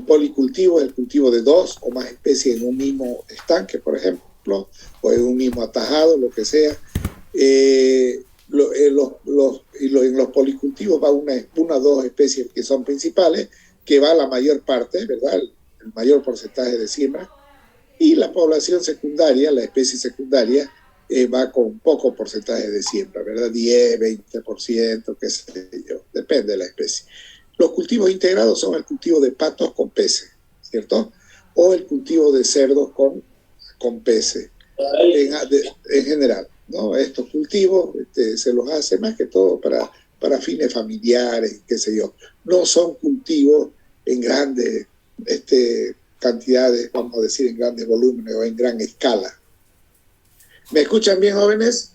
policultivo es el cultivo de 2 o más especies en un mismo estanque, por ejemplo, o en un mismo atajado, lo que sea. En los policultivos va una o dos especies que son principales, que va la mayor parte, ¿verdad? El mayor porcentaje de siembra, y la población secundaria, la especie secundaria, va con poco porcentaje de siembra, ¿verdad? 10, 20%, qué sé yo, depende de la especie. Los cultivos integrados son el cultivo de patos con peces, ¿cierto? O el cultivo de cerdos con peces, en general, ¿no? Estos cultivos se los hace más que todo para fines familiares, qué sé yo. No son cultivos en grandes cantidades, vamos a decir, en grandes volúmenes o en gran escala. ¿Me escuchan bien, jóvenes?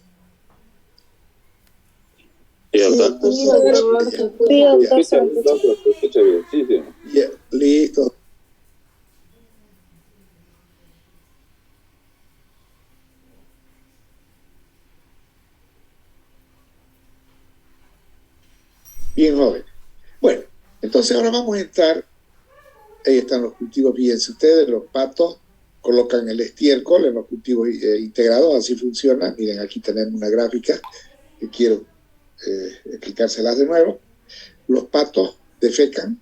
Sí, doctor. Sí, doctor. Se escucha bien, sí, sí. Yeah, listo. Bien, joven. Bueno, entonces ahora vamos a entrar. Ahí están los cultivos, fíjense ustedes, los patos colocan el estiércol en los cultivos integrados, así funciona. Miren, aquí tenemos una gráfica que quiero explicárselas de nuevo. Los patos defecan,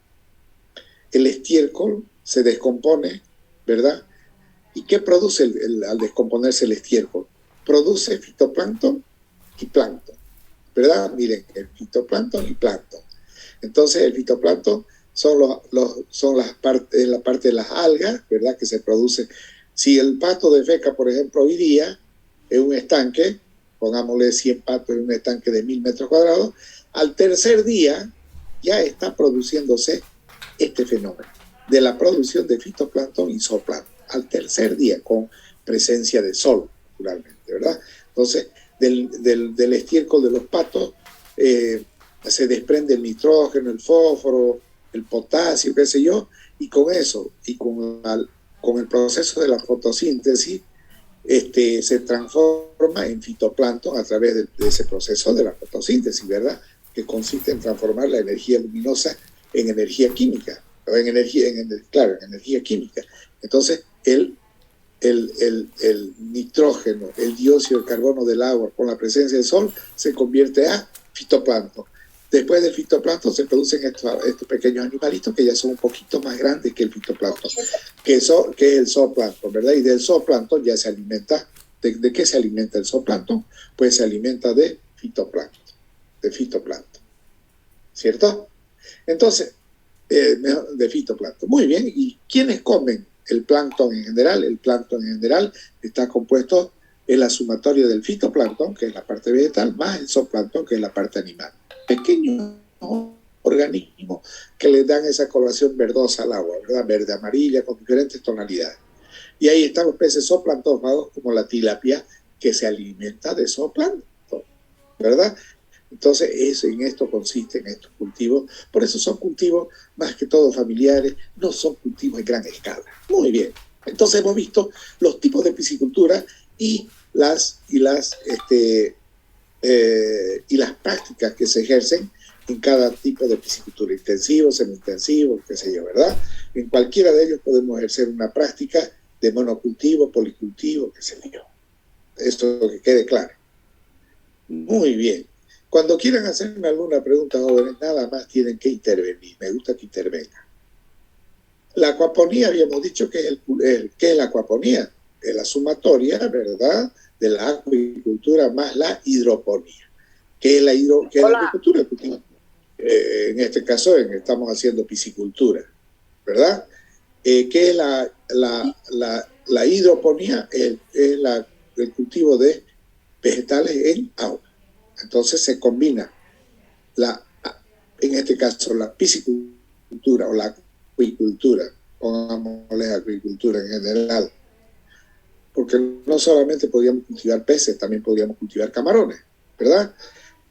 el estiércol se descompone, ¿verdad? ¿Y qué produce al descomponerse el estiércol? Produce fitoplancton y plancton, ¿verdad? Miren, el fitoplancton y plancton. Entonces, el fitoplancton son la parte de las algas, ¿verdad? Que se produce. Si el pato defeca, por ejemplo, hoy día, en un estanque, pongámosle 100 patos en un estanque de 1000 metros cuadrados, al tercer día ya está produciéndose este fenómeno de la producción de fitoplancton y zooplancton. Al tercer día, con presencia de sol, naturalmente, ¿verdad? Entonces, del estiércol de los patos se desprende el nitrógeno, el fósforo, el potasio, qué sé yo, y con eso, y con el proceso de la fotosíntesis, se transforma en fitoplancton a través de ese proceso de la fotosíntesis, ¿verdad? Que consiste en transformar la energía luminosa en energía química, o en energía química. Entonces, el nitrógeno, el dióxido de carbono del agua con la presencia del sol se convierte a fitoplancton. Después del fitoplancton se producen estos pequeños animalitos que ya son un poquito más grandes que el fitoplancton, que es el zooplancton, ¿verdad? Y del zooplancton ya se alimenta. ¿De qué se alimenta el zooplancton? Pues se alimenta de fitoplancton, ¿cierto? Entonces, de fitoplancton. Muy bien, ¿y quiénes comen el plancton en general? El plancton en general está compuesto en la sumatoria del fitoplancton, que es la parte vegetal, más el zooplancton, que es la parte animal. Pequeños organismos que le dan esa coloración verdosa al agua, ¿verdad? Verde, amarilla, con diferentes tonalidades. Y ahí están los peces zooplantófagos, como la tilapia, que se alimenta de zooplancton, ¿verdad? Entonces, en esto consiste, en estos cultivos. Por eso son cultivos más que todo familiares, no son cultivos de gran escala. Muy bien. Entonces hemos visto los tipos de piscicultura y las prácticas que se ejercen en cada tipo de piscicultura, intensivo, semi-intensivo, qué sé yo, ¿verdad? En cualquiera de ellos podemos ejercer una práctica de monocultivo, policultivo, qué sé yo. Esto que quede claro. Muy bien. Cuando quieran hacerme alguna pregunta, jóvenes, nada más tienen que intervenir. Me gusta que intervengan. La acuaponía, habíamos dicho que ¿qué es la acuaponía? Es la sumatoria, ¿verdad?, de la acuicultura más la hidroponía. ¿Qué es la agricultura? En este caso estamos haciendo piscicultura, ¿verdad? ¿Qué es la hidroponía? Es el cultivo de vegetales en agua. Entonces se combina en este caso la piscicultura o la acuicultura, pongámosle acuicultura en general, porque no solamente podíamos cultivar peces, también podíamos cultivar camarones, ¿verdad?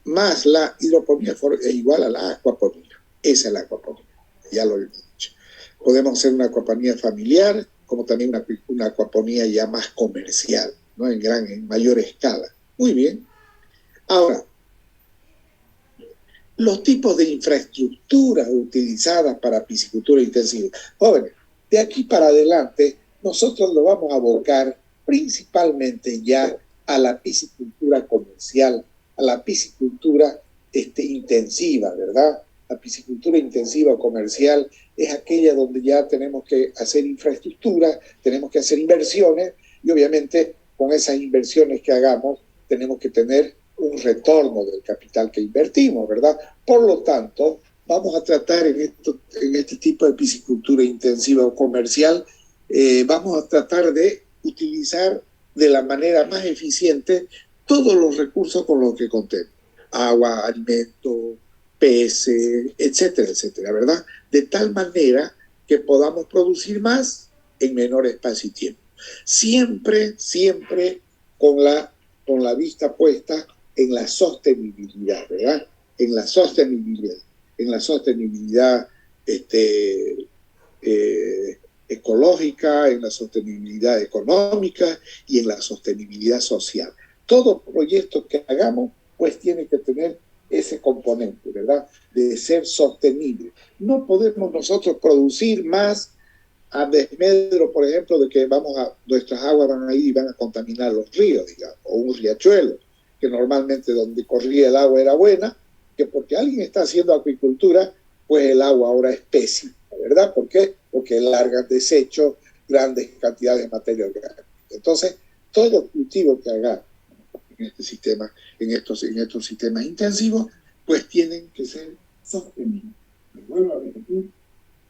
Más la hidroponía es igual a la acuaponía. Esa es la acuaponía, ya lo hemos dicho. Podemos hacer una acuaponía familiar, como también una acuaponía ya más comercial, ¿no? En mayor escala. Muy bien. Ahora, los tipos de infraestructuras utilizadas para piscicultura intensiva. Jóvenes, de aquí para adelante, nosotros lo vamos a abocar principalmente ya a la piscicultura comercial, a la piscicultura intensiva, ¿verdad? La piscicultura intensiva o comercial es aquella donde ya tenemos que hacer infraestructura, tenemos que hacer inversiones y obviamente con esas inversiones que hagamos tenemos que tener un retorno del capital que invertimos, ¿verdad? Por lo tanto, vamos a tratar en este tipo de piscicultura intensiva o comercial, vamos a tratar de utilizar de la manera más eficiente todos los recursos con los que contemos. Agua, alimento, peces, etcétera, etcétera, ¿verdad? De tal manera que podamos producir más en menor espacio y tiempo. Siempre, siempre con la vista puesta en la sostenibilidad, ¿verdad? En la sostenibilidad ecológica, en la sostenibilidad económica y en la sostenibilidad social. Todo proyecto que hagamos, pues tiene que tener ese componente, ¿verdad? De ser sostenible. No podemos nosotros producir más a desmedro, por ejemplo, de que nuestras aguas van a ir y van a contaminar los ríos, digamos, o un riachuelo, que normalmente donde corría el agua era buena, que porque alguien está haciendo acuicultura, pues el agua ahora es pésima, ¿verdad? ¿Por qué? Porque largan desechos, grandes cantidades de materia orgánica. Entonces, todo cultivo que haga en este sistema, en estos sistemas intensivos, pues tienen que ser sostenibles. Me vuelvo a repetir,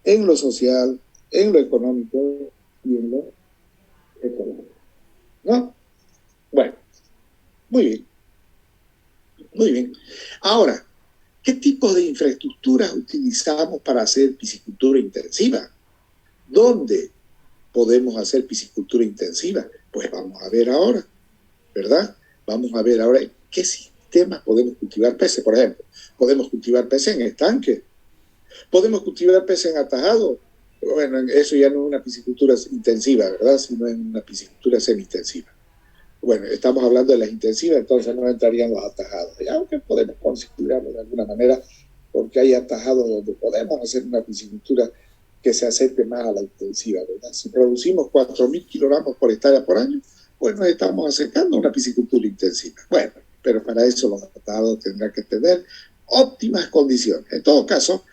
en lo social, en lo económico y en lo económico. ¿No? Bueno, muy bien. Muy bien. Ahora, ¿qué tipo de infraestructuras utilizamos para hacer piscicultura intensiva? ¿Dónde podemos hacer piscicultura intensiva? Pues vamos a ver ahora, ¿verdad? Vamos a ver ahora en qué sistemas podemos cultivar peces. Por ejemplo, podemos cultivar peces en estanques, podemos cultivar peces en atajados. Bueno, eso ya no es una piscicultura intensiva, ¿verdad? Sino es una piscicultura semi-intensiva. Bueno, estamos hablando de las intensivas, entonces no entrarían los atajados. Y aunque podemos considerarlo de alguna manera, porque hay atajados donde podemos hacer una piscicultura que se acerque más a la intensiva, ¿verdad? Si producimos 4.000 kilogramos por hectárea por año, pues nos estamos acercando a una piscicultura intensiva. Bueno, pero para eso los atajados tendrán que tener óptimas condiciones. En todo caso,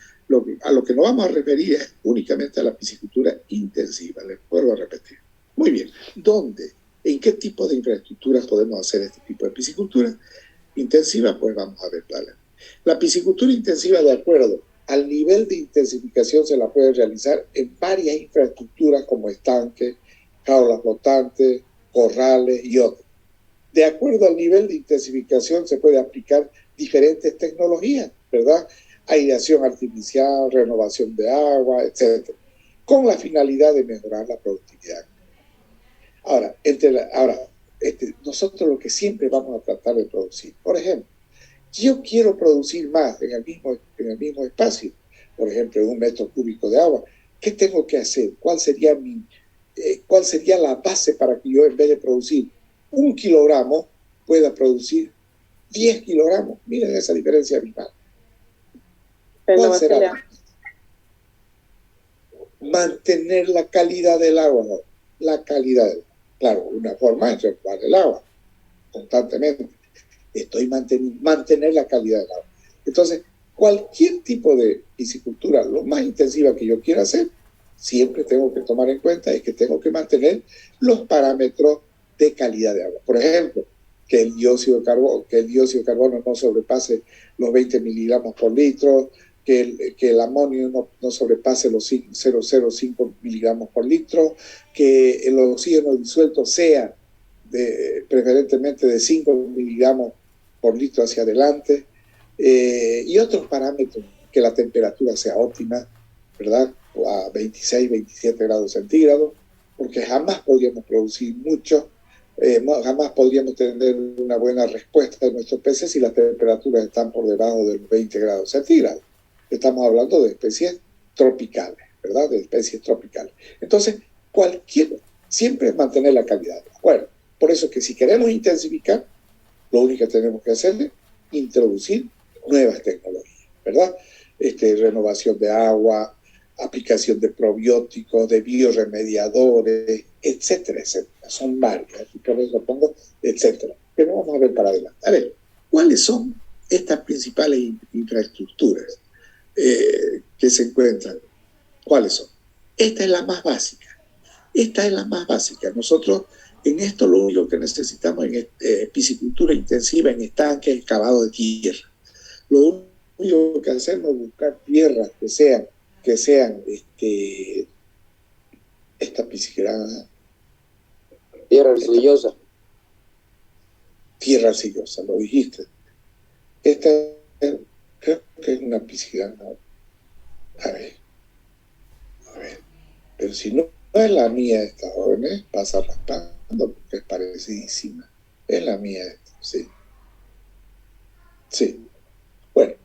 a lo que nos vamos a referir es únicamente a la piscicultura intensiva. Les vuelvo a repetir. Muy bien. ¿Dónde? ¿En qué tipo de infraestructuras podemos hacer este tipo de piscicultura intensiva? Pues vamos a ver. La piscicultura intensiva, de acuerdo al nivel de intensificación, se la puede realizar en varias infraestructuras como estanques, jaulas flotantes, corrales y otros. De acuerdo al nivel de intensificación se puede aplicar diferentes tecnologías, ¿verdad? Aireación artificial, renovación de agua, etc., con la finalidad de mejorar la productividad. Ahora, nosotros lo que siempre vamos a tratar de producir, por ejemplo, yo quiero producir más en el mismo espacio, por ejemplo, en 1 metro cúbico de agua, ¿qué tengo que hacer? ¿Cuál sería la base para que yo, en vez de producir 1 kilogramo, pueda producir 10 kilogramos? Miren esa diferencia abismal. ¿Cuál será? Mantener la calidad del agua, ¿no? La calidad del agua. Claro, una forma es renovar el agua constantemente. Mantener la calidad del agua. Entonces, cualquier tipo de piscicultura, lo más intensiva que yo quiera hacer, siempre tengo que tomar en cuenta es que tengo que mantener los parámetros de calidad de agua. Por ejemplo, que el dióxido de carbono no sobrepase los 20 miligramos por litro, que el amonio no sobrepase los 0,05 miligramos por litro, que el oxígeno disuelto sea preferentemente de 5 miligramos por litro hacia adelante, y otros parámetros, que la temperatura sea óptima, ¿verdad? A 26, 27 grados centígrados, porque jamás podríamos producir mucho, jamás podríamos tener una buena respuesta de nuestros peces si las temperaturas están por debajo de los 20 grados centígrados. Estamos hablando de especies tropicales, ¿verdad? De especies tropicales. Entonces, siempre mantener la calidad. Bueno, por eso que si queremos intensificar, lo único que tenemos que hacer es introducir nuevas tecnologías. ¿verdad? Renovación de agua, aplicación de probióticos, de bioremediadores, etcétera, etcétera. Son varias, así que lo pongo, etcétera. Pero vamos a ver para adelante. A ver, ¿cuáles son estas principales infraestructuras que se encuentran? ¿Cuáles son? Esta es la más básica. Esta es la más básica. Nosotros en esto lo único que necesitamos es piscicultura intensiva en estanques, excavado de tierra. Lo único que hacemos es buscar tierras que sean esta piscigrana. Tierra arcillosa. Tierra arcillosa, lo dijiste. Esta creo que es una piscigrana. A ver. Pero si no es la mía esta, jóvenes, pasa raspando porque es parecidísima. Es la mía esta, sí. Sí. Bueno,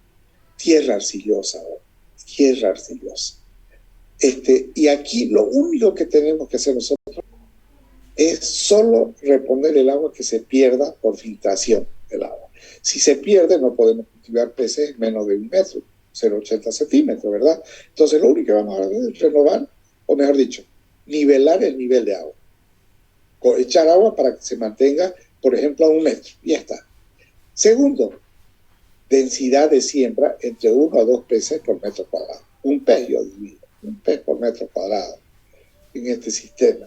tierra arcillosa, tierra arcillosa. Y aquí lo único que tenemos que hacer nosotros es solo reponer el agua que se pierda por filtración del agua. Si se pierde, no podemos cultivar peces menos de 1 metro, 0,80 centímetros, ¿verdad? Entonces, lo único que vamos a hacer es renovar, o mejor dicho, nivelar el nivel de agua. Echar agua para que se mantenga, por ejemplo, a 1 metro. Y ya está. Segundo, densidad de siembra entre 1 a 2 peces por metro cuadrado. Un pez, yo diría, un pez por metro cuadrado en este sistema.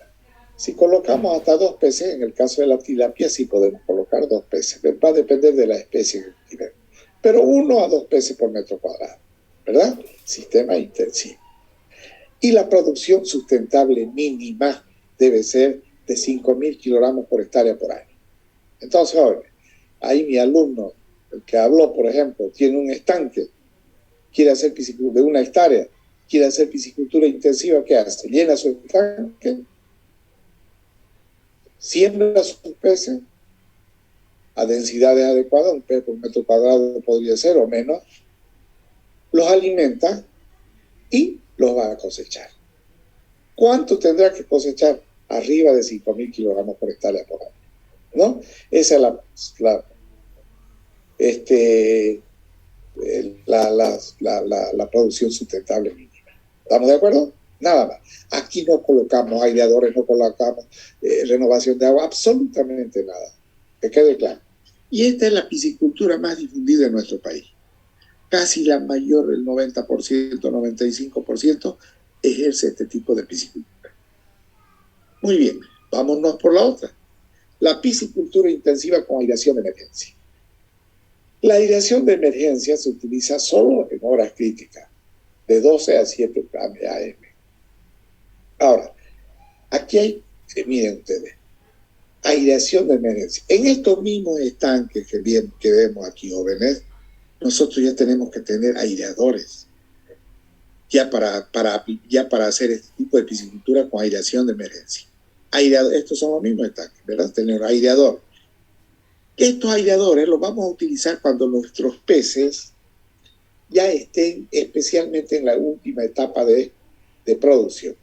Si colocamos hasta 2 peces, en el caso de la tilapia, sí podemos colocar 2 peces. Va a depender de la especie que cultivemos. Pero 1 a 2 peces por metro cuadrado, ¿verdad? Sistema intensivo. Y la producción sustentable mínima debe ser de 5.000 kilogramos por hectárea por año. Entonces, ahí mi alumno, el que habló, por ejemplo, tiene un estanque, quiere hacer piscicultura de 1 hectárea, quiere hacer piscicultura intensiva, ¿qué hace? Llena su estanque, siembra sus peces a densidades adecuadas, 1 pez por metro cuadrado podría ser o menos, los alimenta y los va a cosechar. ¿Cuánto tendrá que cosechar? Arriba de 5.000 kilogramos por hectárea por año, ¿no? Esa es la producción sustentable mínima. ¿Estamos de acuerdo? Nada más. Aquí no colocamos aireadores, no colocamos renovación de agua, absolutamente nada. Que quede claro. Y esta es la piscicultura más difundida en nuestro país. Casi la mayor, el 90%, 95%, ejerce este tipo de piscicultura. Muy bien, vámonos por la otra. La piscicultura intensiva con aireación de emergencia. La aireación de emergencia se utiliza solo en horas críticas, de 12 a 7 AM. Ahora, aquí hay, miren ustedes, aireación de emergencia. En estos mismos estanques que vemos aquí, jóvenes, nosotros ya tenemos que tener aireadores, ya para hacer este tipo de piscicultura con aireación de emergencia. Estos son los mismos estanques, ¿verdad? Tener aireador. Estos aireadores los vamos a utilizar cuando nuestros peces ya estén especialmente en la última etapa de producción,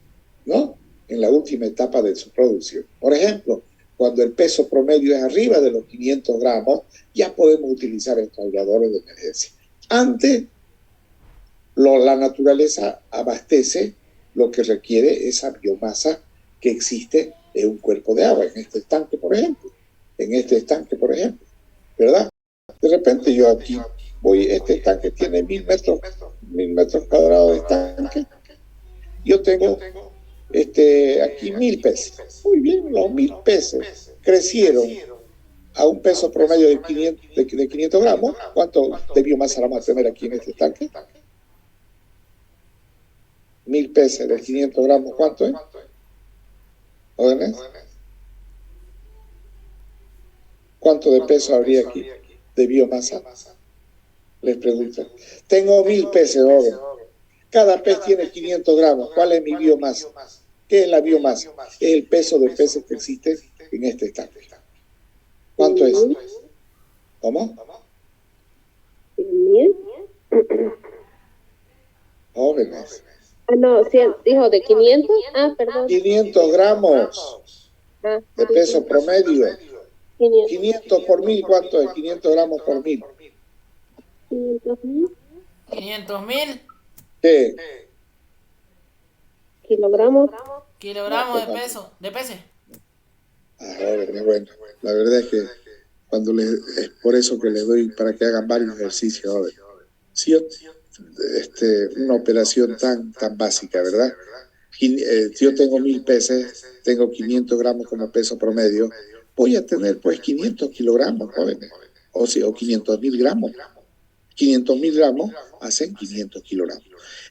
¿no? En la última etapa de su producción. Por ejemplo, cuando el peso promedio es arriba de los 500 gramos, ya podemos utilizar estos aireadores de emergencia. Antes, la naturaleza abastece lo que requiere esa biomasa que existe en un cuerpo de agua, en este estanque, por ejemplo. ¿Verdad? De repente yo aquí este estanque tiene 1.000 metros cuadrados de estanque. Yo tengo aquí 1.000 peces. Muy bien, los 1.000 peces crecieron a un peso promedio de 500 gramos. ¿Cuánto de biomasa vamos a tener aquí en este estanque? 1.000 peces de 500 gramos, ¿cuánto es? ¿Jóvenes? ¿Cuánto de peso habría aquí de biomasa? Les pregunto. Tengo 1.000 peces, jóvenes. Cada pez tiene 500 gramos. ¿Cuál es mi biomasa? ¿Qué es la biomasa? Es el peso de peces que existe en este estanque. ¿Cuánto es? ¿Cómo? 100.000. Jóvenes. No, 100, dijo de 500. Perdón. 500 gramos de peso promedio. 500 por 1.000, ¿cuánto es? 500 gramos por 1.000. 500.000. 500.000 ¿Qué? kilogramos. No, kilogramos pues de no. peso, de peces. Ahora, bueno, la verdad es que es por eso que les doy para que hagan varios ejercicios ahora. Si yo, una operación tan básica, ¿verdad? Si yo tengo 1000 peces, tengo 500 gramos como peso promedio, voy a tener pues 500 kilogramos, jóvenes, o 500.000 gramos. 500.000 gramos hacen 500 kilogramos.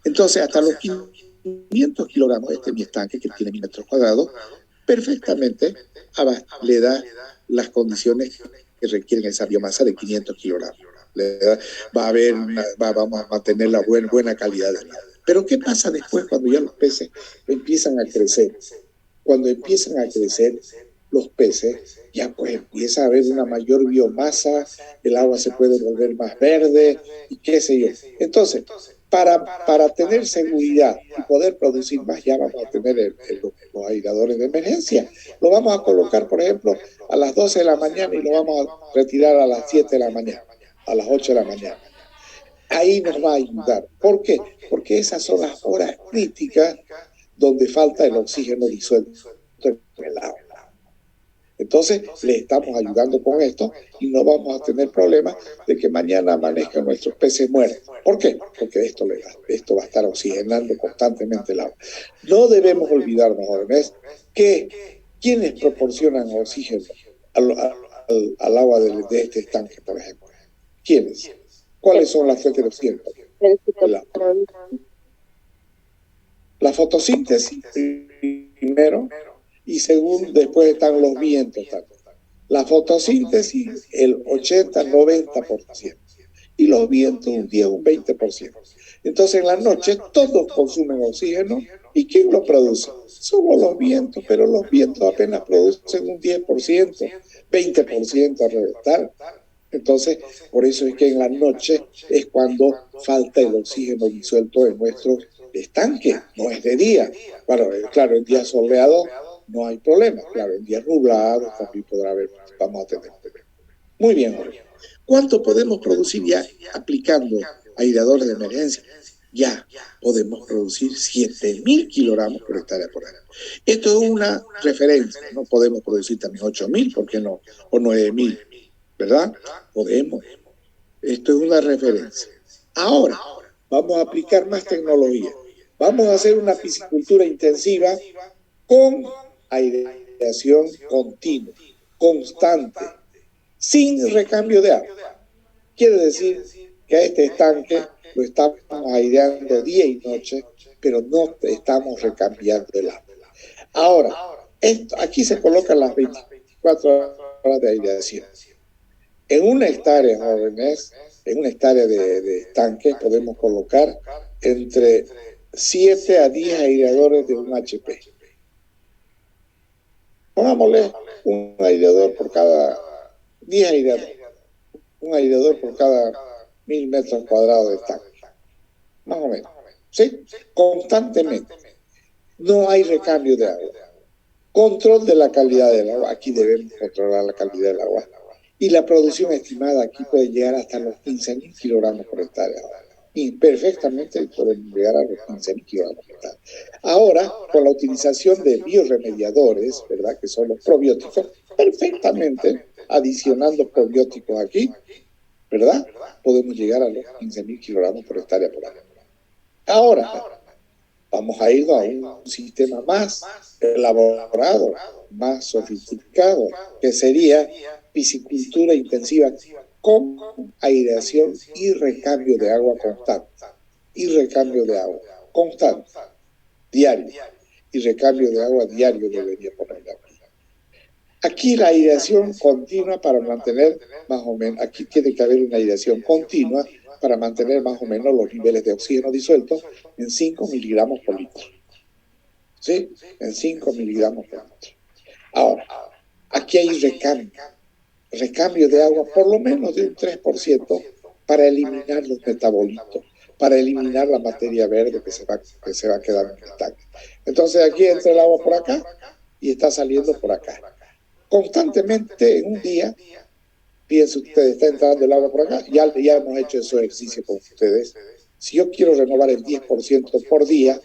Entonces, hasta los 500 kilogramos, mi estanque, que tiene 1000 metros cuadrados, perfectamente le da las condiciones que requieren esa biomasa de 500 kilogramos. Va a haber vamos a mantener la buena calidad de vida. Pero ¿qué pasa después cuando ya los peces empiezan a crecer? Cuando empiezan a crecer los peces, ya pues empieza a haber una mayor biomasa, el agua se puede volver más verde y qué sé yo. Entonces, para tener seguridad y poder producir más, ya vamos a tener los aireadores de emergencia. Lo vamos a colocar, por ejemplo, a las 12 de la mañana y lo vamos a retirar a las 7 de la mañana, a las 8 de la mañana. Ahí nos va a ayudar. ¿Por qué? Porque esas son las horas críticas donde falta el oxígeno disuelto en el agua. Entonces, le estamos ayudando con esto y no vamos a tener problemas de que mañana amanezcan nuestros peces muertos. ¿Por qué? Porque esto va a estar oxigenando constantemente el agua. No debemos olvidarnos, jóvenes, que quienes proporcionan oxígeno al agua de este estanque, por ejemplo. ¿Quiénes? ¿Cuáles son las fuentes de oxígeno? La fotosíntesis, primero, y segundo, después están los vientos también. La fotosíntesis, el 80-90%. Y los vientos, un 10, un 20%. Entonces, en la noche, todos consumen oxígeno. ¿Y quién lo produce? Somos los vientos, pero los vientos apenas producen un 10%, 20% a reventar. Entonces, por eso es que en la noche es cuando falta el oxígeno disuelto en nuestros estanques, no es de día. Claro, en días soleados no hay problema. Claro, en días nublados también podrá haber, vamos a tener problemas. Muy bien, Jorge. ¿Cuánto podemos producir ya aplicando aireadores de emergencia? Ya podemos producir 7.000 kilogramos por hectárea por año. Esto es una referencia. No podemos producir también 8.000, ¿por qué no? O 9.000, ¿verdad? Podemos. Esto es una referencia. Ahora, vamos a aplicar más tecnología. Vamos a hacer una piscicultura intensiva con aireación continua, constante, sin recambio de agua. Quiere decir que a este estanque lo estamos aireando día y noche, pero no estamos recambiando el agua. Ahora, aquí se colocan las 24 horas de aireación. En una hectárea, jóvenes, en una hectárea de estanque podemos colocar entre 7 a 10 aireadores de un HP. Pongámosle un aireador por cada 10 aireadores. Un aireador por cada 1000 metros cuadrados de estanque. Más o menos. ¿Sí? Constantemente. No hay recambio de agua. Control de la calidad del agua. Aquí debemos controlar la calidad del agua. Y la producción estimada aquí puede llegar hasta los 15.000 kilogramos por hectárea. Y perfectamente podemos llegar a los 15.000 kilogramos por hectárea. Ahora, con la utilización de bioremediadores, ¿verdad? Que son los probióticos, perfectamente adicionando probióticos aquí, ¿verdad? Podemos llegar a los 15.000 kilogramos por hectárea por año. Ahora, vamos a ir a un sistema más elaborado, más sofisticado, que sería piscicultura intensiva con aireación y recambio de agua constante. Y recambio de agua constante, diario. Y recambio de agua diario debería ponerle aquí. Aquí la aireación continua para mantener más o menos, aquí tiene que haber una aireación continua para mantener más o menos los niveles de oxígeno disuelto en 5 miligramos por litro. ¿Sí? En 5 miligramos por litro. Ahora, aquí hay recambio de agua por lo menos de un 3% para eliminar los metabolitos, para eliminar la materia verde que se va a quedar en el estanque. Entonces aquí entra el agua por acá y está saliendo por acá. Constantemente en un día, fíjense ustedes, está entrando el agua por acá, ya hemos hecho ese ejercicio con ustedes, Si yo quiero renovar el 10% por día,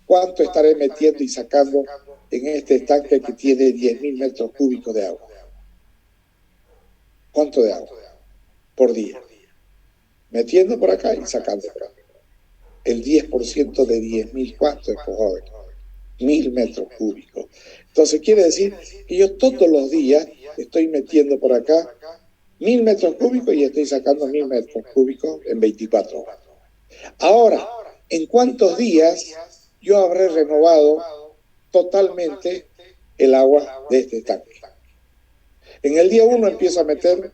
¿cuánto estaré metiendo y sacando en este estanque que tiene 10.000 metros cúbicos de agua? ¿Cuánto de agua por día? Metiendo por acá y sacando por acá. El 10% de 10.000, ¿cuánto es, por joven? 1.000 metros cúbicos. Entonces quiere decir que yo todos los días estoy metiendo por acá 1.000 metros cúbicos y estoy sacando 1.000 metros cúbicos en 24 horas. Ahora, ¿en cuántos días yo habré renovado totalmente el agua de este estanque? En el día 1 empiezo a meter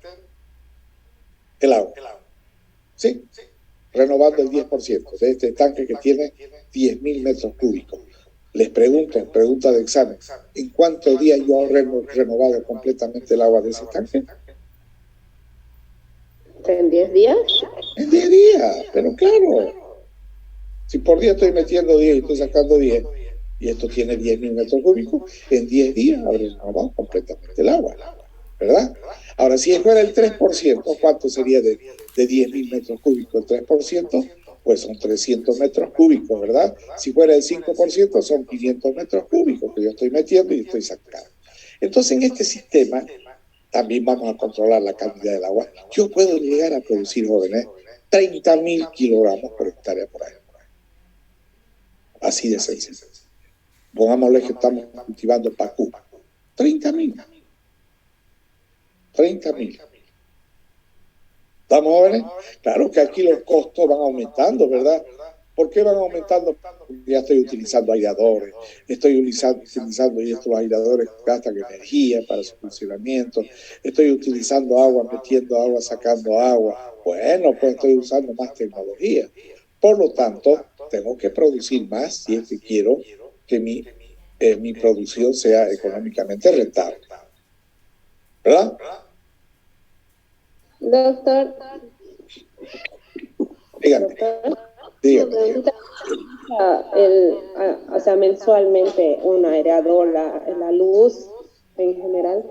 el agua, ¿sí? Renovando el 10% de este estanque que tiene 10.000 metros cúbicos. Les pregunto, pregunta de examen, ¿en cuántos días yo habré renovado completamente el agua de ese estanque? ¿En 10 días? En 10 días, pero claro. Si por día estoy metiendo 10 y estoy sacando 10, y esto tiene 10.000 metros cúbicos, en 10 días habré renovado completamente el agua, ¿verdad? Ahora, si fuera el 3%, ¿cuánto sería de 10.000 metros cúbicos? El 3%, pues son 300 metros cúbicos, ¿verdad? Si fuera el 5%, son 500 metros cúbicos que yo estoy metiendo y estoy sacando. Entonces, en este sistema, también vamos a controlar la cantidad del agua. Yo puedo llegar a producir, jóvenes, 30.000 kilogramos por hectárea por año. Así de sencillo. Pongámosle que estamos cultivando pacú. 30.000. 30.000. ¿Estamos, jóvenes? Claro que aquí los costos van aumentando, ¿verdad? ¿Por qué van aumentando? Porque ya estoy utilizando airadores, estoy utilizando y estos airadores gastan energía para su funcionamiento, estoy utilizando agua, metiendo agua, sacando agua. Bueno, pues estoy usando más tecnología. Por lo tanto, tengo que producir más si es que quiero que mi producción sea económicamente rentable. ¿Verdad? Doctor, Dígame. Dígame. O sea, mensualmente un aireador, la luz en general,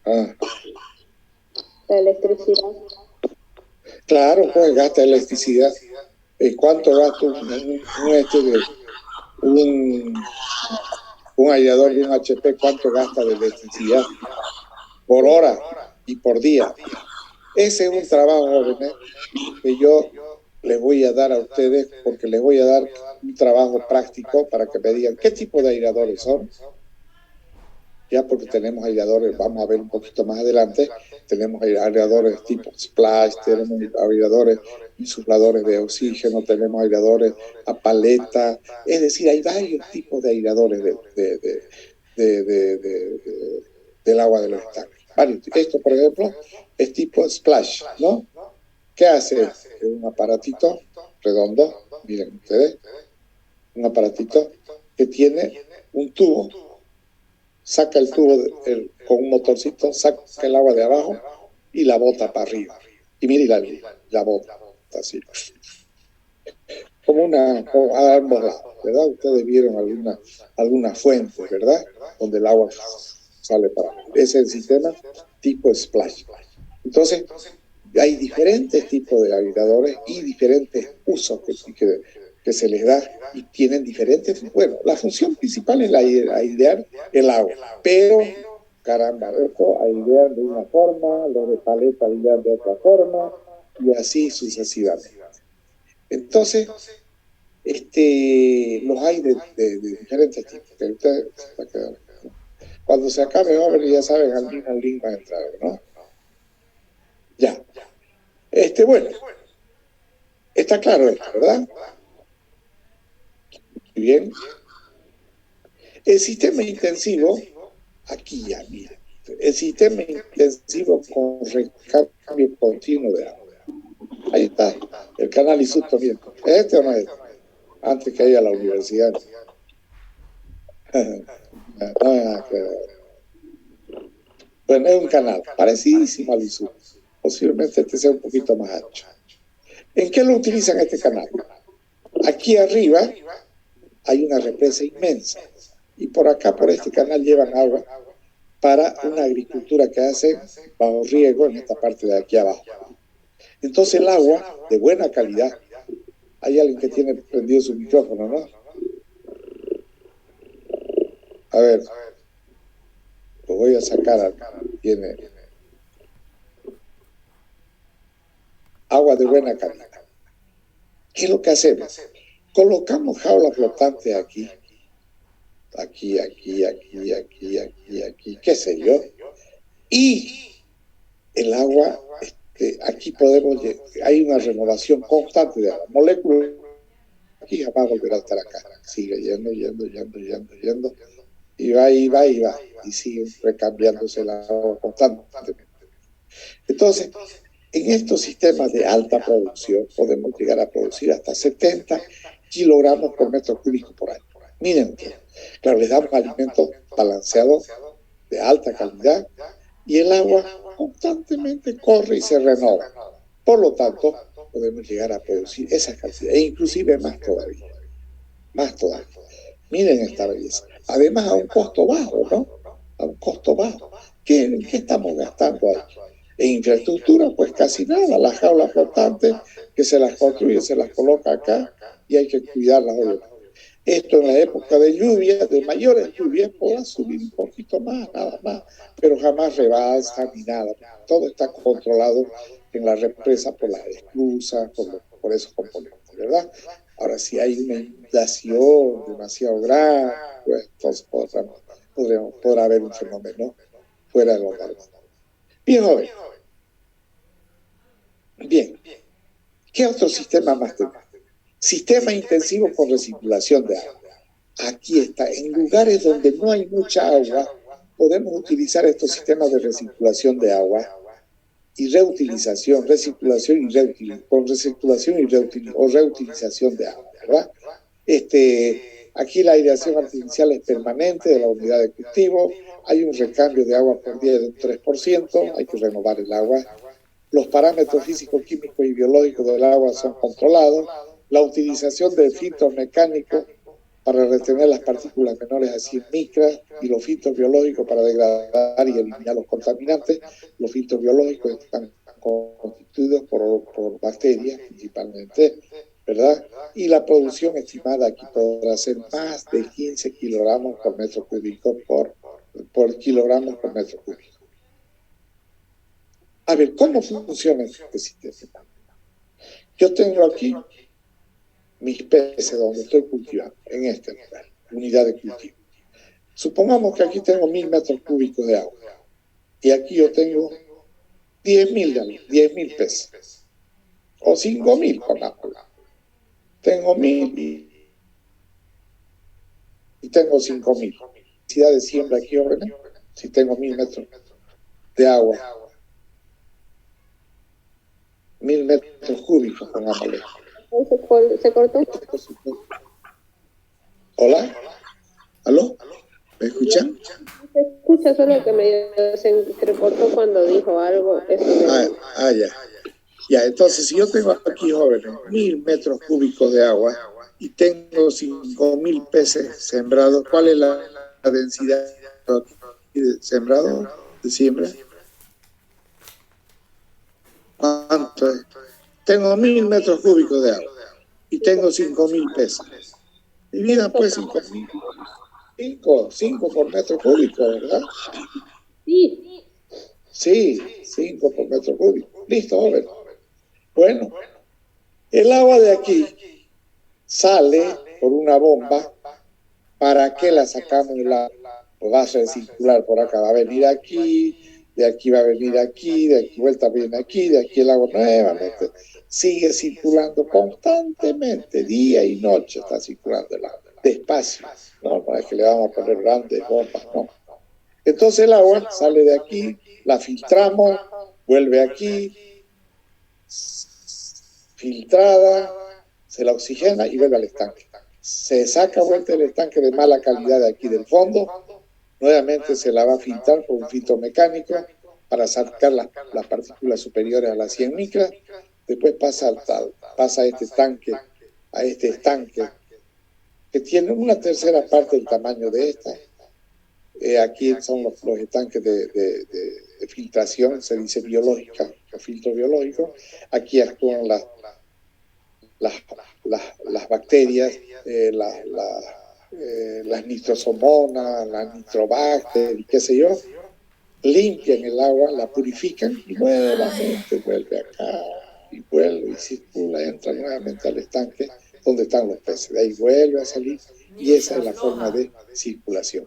la electricidad. Claro, pues gasta electricidad. ¿Cuánto gasta un aireador de un HP? ¿Cuánto gasta de electricidad por hora y por día? Ese es un trabajo, jóvenes, que yo les voy a dar a ustedes, porque les voy a dar un trabajo práctico para que me digan qué tipo de aireadores son. Ya porque tenemos aireadores, vamos a ver un poquito más adelante, tenemos aireadores tipo splash, tenemos aireadores insufladores de oxígeno, tenemos aireadores a paleta, es decir, hay varios tipos de aireadores del agua de los estanques. Esto, por ejemplo, es tipo splash, ¿no? ¿Qué hace? Es un aparatito redondo, miren ustedes, un aparatito que tiene un tubo, saca el tubo con un motorcito, saca el agua de abajo y la bota para arriba. Y mire la bota, así. Como a ambos lados, ¿verdad? Ustedes vieron alguna fuente, ¿verdad? Donde el agua sale para abajo. Ese es el sistema tipo splash. Entonces, hay diferentes tipos de aireadores y diferentes usos que se les da y tienen diferentes. Bueno, la función principal es airear el agua, pero caramba, esto airean de una forma, los de paleta airean de otra forma y así sucesivamente. Entonces, los hay de diferentes tipos. Cuando se acabe, ya saben, al link va a entrar, ¿no? Ya. Bueno, está claro esto, ¿verdad? Muy bien. El sistema intensivo, aquí ya, mira, el sistema intensivo con recambio continuo de agua. Ahí está, el canal ISUT también. ¿Este o no es? Antes que haya la universidad. Bueno, es un canal parecidísimo al ISUT. Posiblemente este sea un poquito más ancho. ¿En qué lo utilizan este canal? Aquí arriba hay una represa inmensa y por acá, por este canal, llevan agua para una agricultura que hacen bajo riego en esta parte de aquí abajo. Entonces el agua de buena calidad, hay alguien que tiene prendido su micrófono, ¿no? A ver, lo voy a sacar. Tiene agua de buena calidad. ¿Qué es lo que hacemos? Colocamos jaulas flotantes aquí, qué sé yo, y el agua, aquí podemos, hay una renovación constante de la molécula, aquí jamás volverá a estar acá, sigue yendo, y va, y sigue recambiándose el agua constantemente. Entonces, en estos sistemas de alta producción podemos llegar a producir hasta 70 kilogramos por metro cúbico por año. Miren, claro, les damos alimentos balanceados de alta calidad y el agua constantemente corre y se renova. Por lo tanto, podemos llegar a producir esa cantidad e inclusive más todavía. Miren esta belleza. Además, a un costo bajo, ¿no? A un costo bajo. ¿Qué estamos gastando ahí? En infraestructura, pues casi nada. Las jaulas flotantes que se las construye, se las coloca acá y hay que cuidarlas, obviamente. Esto en la época de lluvia, de mayores lluvias, podrá subir un poquito más, nada más, pero jamás rebalsa ni nada. Todo está controlado en la represa por las esclusas, por esos componentes, ¿verdad? Ahora, si hay una inundación demasiado grande, pues entonces podrá haber un fenómeno fuera de lo normal. Bien, joven. Bien. ¿Qué otro sistema más tenemos? Sistema intensivo con recirculación de agua. Aquí está. En lugares donde no hay mucha agua, podemos utilizar estos sistemas de recirculación de agua y reutilización, con recirculación o reutilización de agua, ¿verdad? Aquí la aireación artificial es permanente de la unidad de cultivo, hay un recambio de agua por día de un 3%, hay que renovar el agua. Los parámetros físicos, químicos y biológicos del agua son controlados. La utilización de filtros mecánicos para retener las partículas menores a 100 micras y los filtros biológicos para degradar y eliminar los contaminantes. Los filtros biológicos están constituidos por bacterias principalmente, ¿verdad? Y la producción estimada aquí podrá ser más de 15 kilogramos por metro cúbico por kilogramos por metro cúbico. A ver, ¿cómo funciona este sistema? Yo tengo aquí mis peces donde estoy cultivando, en este lugar, unidad de cultivo. Supongamos que aquí tengo 1000 metros cúbicos de agua y aquí yo tengo 10.000 peces o 5.000, pongámoslo. Tengo 1000 y tengo 5.000. Necesidad de siembra aquí, jóvenes, si tengo 1000 metros de agua, 1000 metros cúbicos, pongámosle. Se cortó. ¿Hola? ¿Aló? ¿Me escuchan? Se escucha, solo que se entrecortó cuando dijo algo. Ya. Ya, entonces, si yo tengo aquí, jóvenes, 1000 metros cúbicos de agua y tengo 5.000 peces sembrados, ¿cuál es la densidad de sembrado, de siembra? ¿Cuánto es? Tengo 1000 metros cúbicos de agua y tengo 5.000 peces. Dividan pues 5.000. 5 por metro cúbico, ¿verdad? Sí. Sí, 5 por metro cúbico. Listo, joven. Bueno, el agua de aquí sale por una bomba. ¿Para qué la sacamos el agua? Pues va a recircular por acá, va a venir aquí, de aquí va a venir aquí, de aquí vuelta viene aquí, de aquí el agua nuevamente. Sigue circulando constantemente, día y noche está circulando el agua, despacio. No es que le vamos a poner grandes bombas, no. Entonces el agua sale de aquí, la filtramos, vuelve aquí, filtrada, se la oxigena y vuelve al estanque. Se saca vuelta el estanque de mala calidad de aquí del fondo, nuevamente se la va a filtrar con un filtro mecánico para sacar las partículas superiores a las 100 micras, después pasa a este estanque que tiene una tercera parte del tamaño de esta. Aquí son los estanques de filtración, se dice biológica, nuestro filtro biológico. Aquí actúan las bacterias, las nitrosomonas, las nitrobacter y qué sé yo, limpian el agua, la purifican y nuevamente vuelve acá y vuelve y circula, entra nuevamente al estanque donde están los peces. De ahí vuelve a salir y esa es la forma de circulación.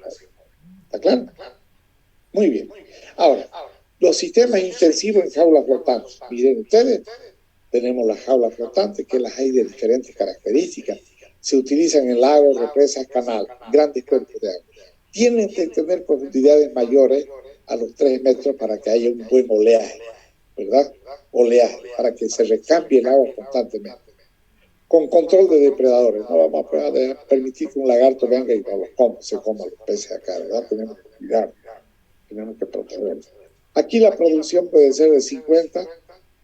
¿Está claro? Muy bien. Ahora, los sistemas intensivos en jaulas flotantes. Miren ustedes, tenemos las jaulas flotantes, que las hay de diferentes características. Se utilizan en lagos, represas, canales, grandes cuerpos de agua. Tienen que tener profundidades mayores a los 3 metros para que haya un buen oleaje, ¿verdad? Oleaje, para que se recambie el agua constantemente. Con control de depredadores. No vamos a permitir que un lagarto venga y se coma los peces acá, ¿verdad? Tenemos que cuidar, tenemos que protegerlos. Aquí la producción puede ser de 50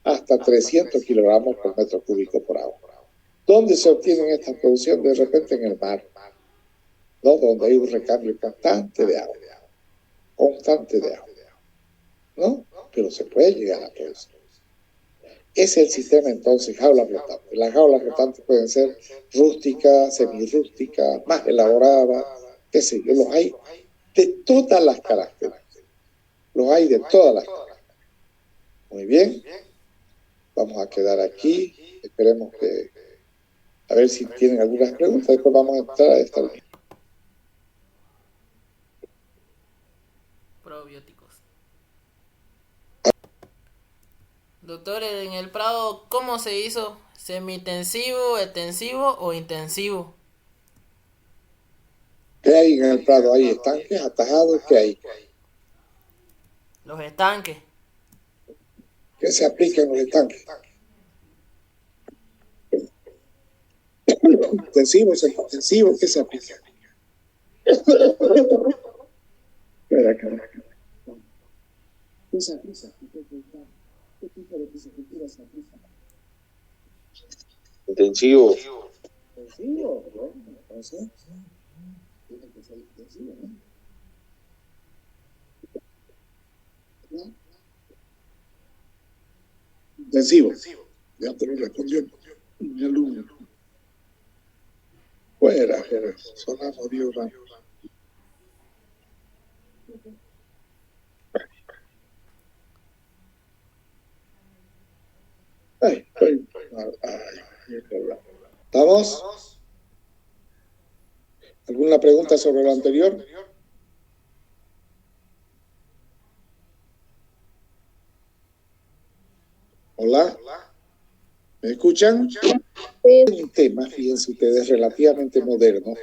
hasta 300 kilogramos por metro cúbico por agua. ¿Dónde se obtienen esta producción? De repente en el mar, ¿no? Donde hay un recambio constante de agua, ¿no? Pero se puede llegar a producir. Es el sistema entonces jaula flotante. Las jaulas flotantes pueden ser rústicas, semirrústicas, más elaboradas, qué sé yo, los hay de todas las características. Muy bien. Vamos a quedar aquí. Esperemos que, a ver si tienen algunas preguntas. Después vamos a entrar a esta línea. Probióticos. Doctor, en el Prado, ¿cómo se hizo? ¿Semi-intensivo, extensivo o intensivo? ¿Qué hay en el Prado? ¿Hay estanques, atajados? ¿Qué hay? Los estanques. ¿Qué se aplica en los estanques? Intensivo, extensivo, ¿qué se aplica? Espera, acá. ¿Qué se aplica? ¿Qué tipo de piscicultura se aplica? Intensivo. ¿Intensivo? Bueno, entonces, tiene que ser intensivo, ¿no? Intensivo. Ya te lo respondió mi alumno. Fuera, sonamos Dios raro. ¿Estamos? ¿Alguna pregunta sobre lo anterior? Hola, ¿me escuchan? Un tema, fíjense ustedes, relativamente moderno.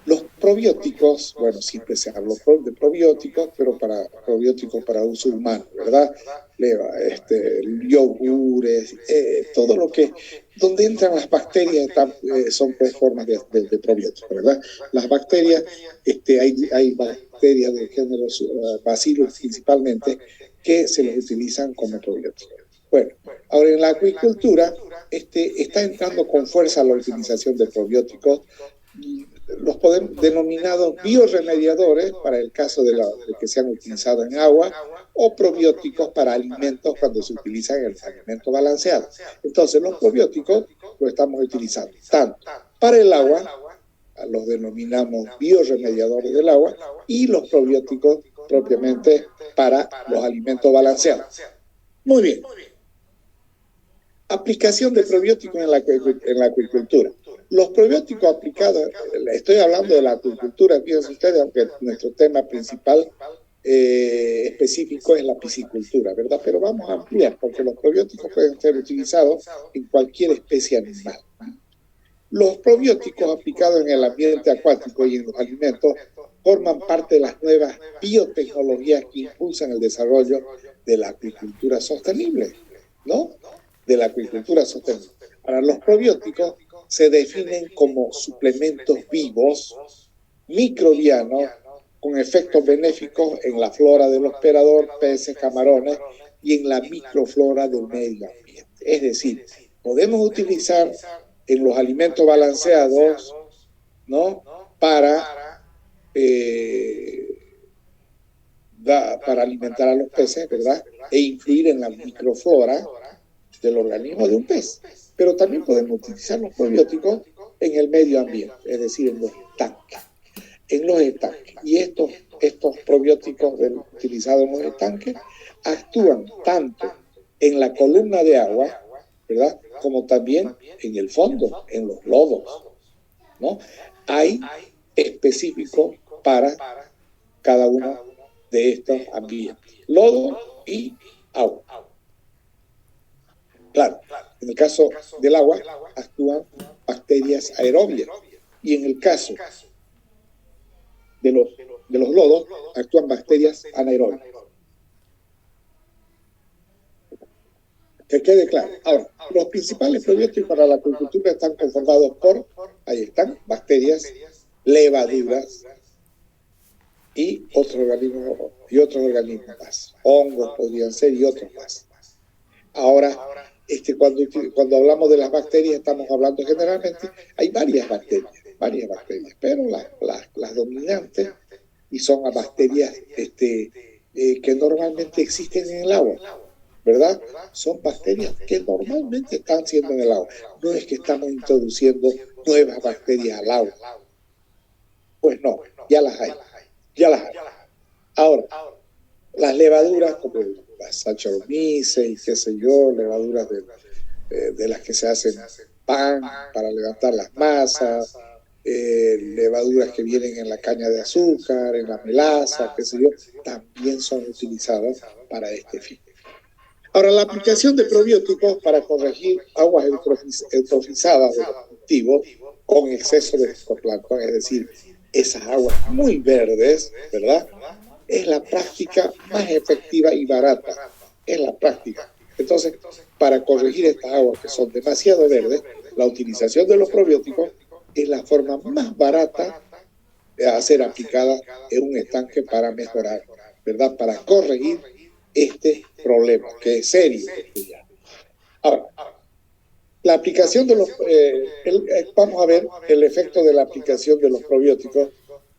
Los probióticos, bueno, siempre se habló de probióticos, pero probióticos para uso humano, ¿verdad? Yogures, todo lo que, donde entran las bacterias, son tres formas de probióticos, ¿verdad? Las bacterias, hay bacterias de género Bacillus principalmente, que se les utilizan como probióticos. Bueno, ahora en la acuicultura está entrando con fuerza la utilización de probióticos, los denominados bioremediadores para el caso de que se han utilizado en agua, o probióticos para alimentos cuando se utilizan en el alimento balanceado. Entonces los probióticos los estamos utilizando tanto para el agua, los denominamos bioremediadores del agua, y los probióticos propiamente para los alimentos balanceados. Muy bien. Aplicación de probióticos en la acuicultura. Los probióticos aplicados, estoy hablando de la acuicultura, fíjense ustedes, aunque nuestro tema principal específico es la piscicultura, ¿verdad? Pero vamos a ampliar, porque los probióticos pueden ser utilizados en cualquier especie animal. Los probióticos aplicados en el ambiente acuático y en los alimentos forman parte de las nuevas biotecnologías que impulsan el desarrollo de la acuicultura sostenible, ¿no? De la acuicultura sostenible. Ahora, los probióticos se definen como suplementos vivos, microbianos, con efectos benéficos en la flora del hospedador, peces, camarones, y en la microflora del medio ambiente. Es decir, podemos utilizar en los alimentos balanceados, ¿no?, para para alimentar a los peces, ¿verdad? E influir en la microflora del organismo de un pez. Pero también podemos utilizar los probióticos en el medio ambiente, es decir, en los estanques. En los estanques. Y estos probióticos utilizados en los estanques actúan tanto en la columna de agua, ¿verdad? Como también en el fondo, en los lodos, ¿no? Hay específicos para cada uno de estos ambientes, lodo y agua. Claro, en el caso del agua actúan bacterias aerobias y en el caso de los lodos actúan bacterias anaerobias. Que quede claro. Ahora, los principales probióticos para la acuicultura están conformados por, ahí están, bacterias, levaduras y otros organismos más. Hongos podrían ser y otros más. Ahora, cuando hablamos de las bacterias, estamos hablando generalmente, hay varias bacterias, pero las dominantes, y son las bacterias que normalmente existen en el agua, ¿verdad? Son bacterias que normalmente están siendo en el agua. No es que estamos introduciendo nuevas bacterias al agua. Pues no, ya las hay. Ahora, las levaduras, como las Saccharomyces y qué sé yo, levaduras de las que se hacen pan para levantar las masas, levaduras que vienen en la caña de azúcar, en la melaza, qué sé yo, también son utilizadas para este fin. Ahora, la aplicación de probióticos para corregir aguas eutrofizadas de los cultivos con exceso de fitoplancton, es decir, esas aguas muy verdes, ¿verdad? Es la práctica más efectiva y barata. Es la práctica. Entonces, para corregir estas aguas que son demasiado verdes, la utilización de los probióticos es la forma más barata de ser aplicada en un estanque para mejorar, ¿verdad? Para corregir este problema, que es serio. Ahora, la aplicación de vamos a ver el efecto de la aplicación de los probióticos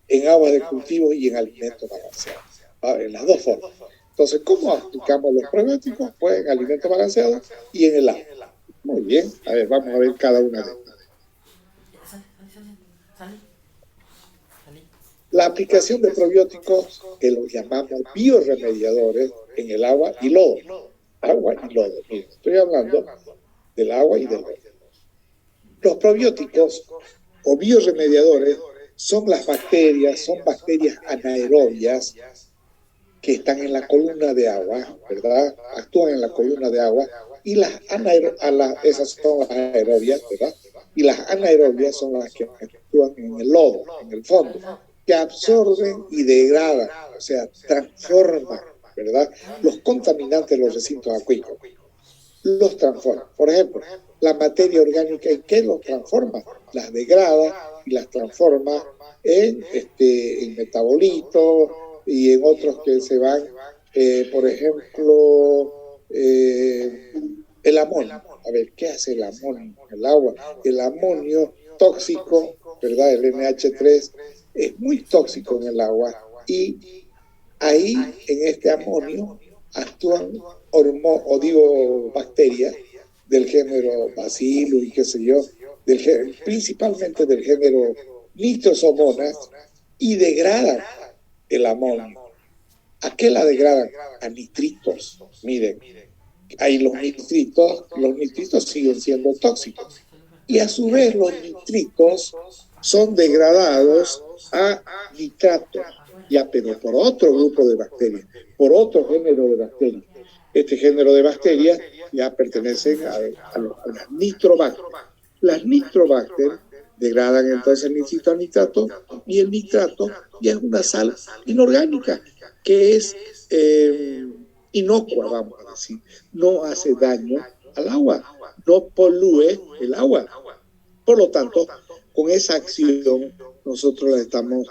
en aguas de cultivo y en alimentos balanceados. En las dos formas. Entonces, ¿cómo aplicamos los probióticos? Pues en alimentos balanceados y en el agua. Muy bien. A ver, vamos a ver cada una de ellas. La aplicación de probióticos, que los llamamos bioremediadores, en el agua y lodo. Agua y lodo. Miren, estoy hablando del agua y del lodo. Los probióticos o bioremediadores son bacterias anaerobias que están en la columna de agua, ¿verdad? Actúan en la columna de agua y esas son las aerobias, ¿verdad? Y las anaerobias son las que actúan en el lodo, en el fondo, que absorben y degradan, o sea, transforman, ¿verdad? Los contaminantes de los recintos acuícolas. Los transforman. Por ejemplo, la materia orgánica, ¿en qué los transforma? Las degrada y las transforma en metabolitos y en otros que se van, por ejemplo, el amonio. A ver, ¿qué hace el amonio en el agua? El amonio tóxico, ¿verdad? El NH3 es muy tóxico en el agua y ahí en este amonio actúan bacterias del género Bacillus y qué sé yo, principalmente del género Nitrosomonas, y degradan el amonio. ¿A qué la degradan? A nitritos. Miren, ahí los nitritos siguen siendo tóxicos. Y a su vez los nitritos son degradados a nitrato, ya, pero por otro grupo de bacterias, por otro género de bacterias. Este género de bacterias ya pertenecen a las nitrobacterias. Las nitrobacterias degradan entonces el nitrito a nitrato, y el nitrato ya es una sal inorgánica que es inocua, vamos a decir. No hace daño al agua, no polúe el agua. Por lo tanto, con esa acción nosotros estamos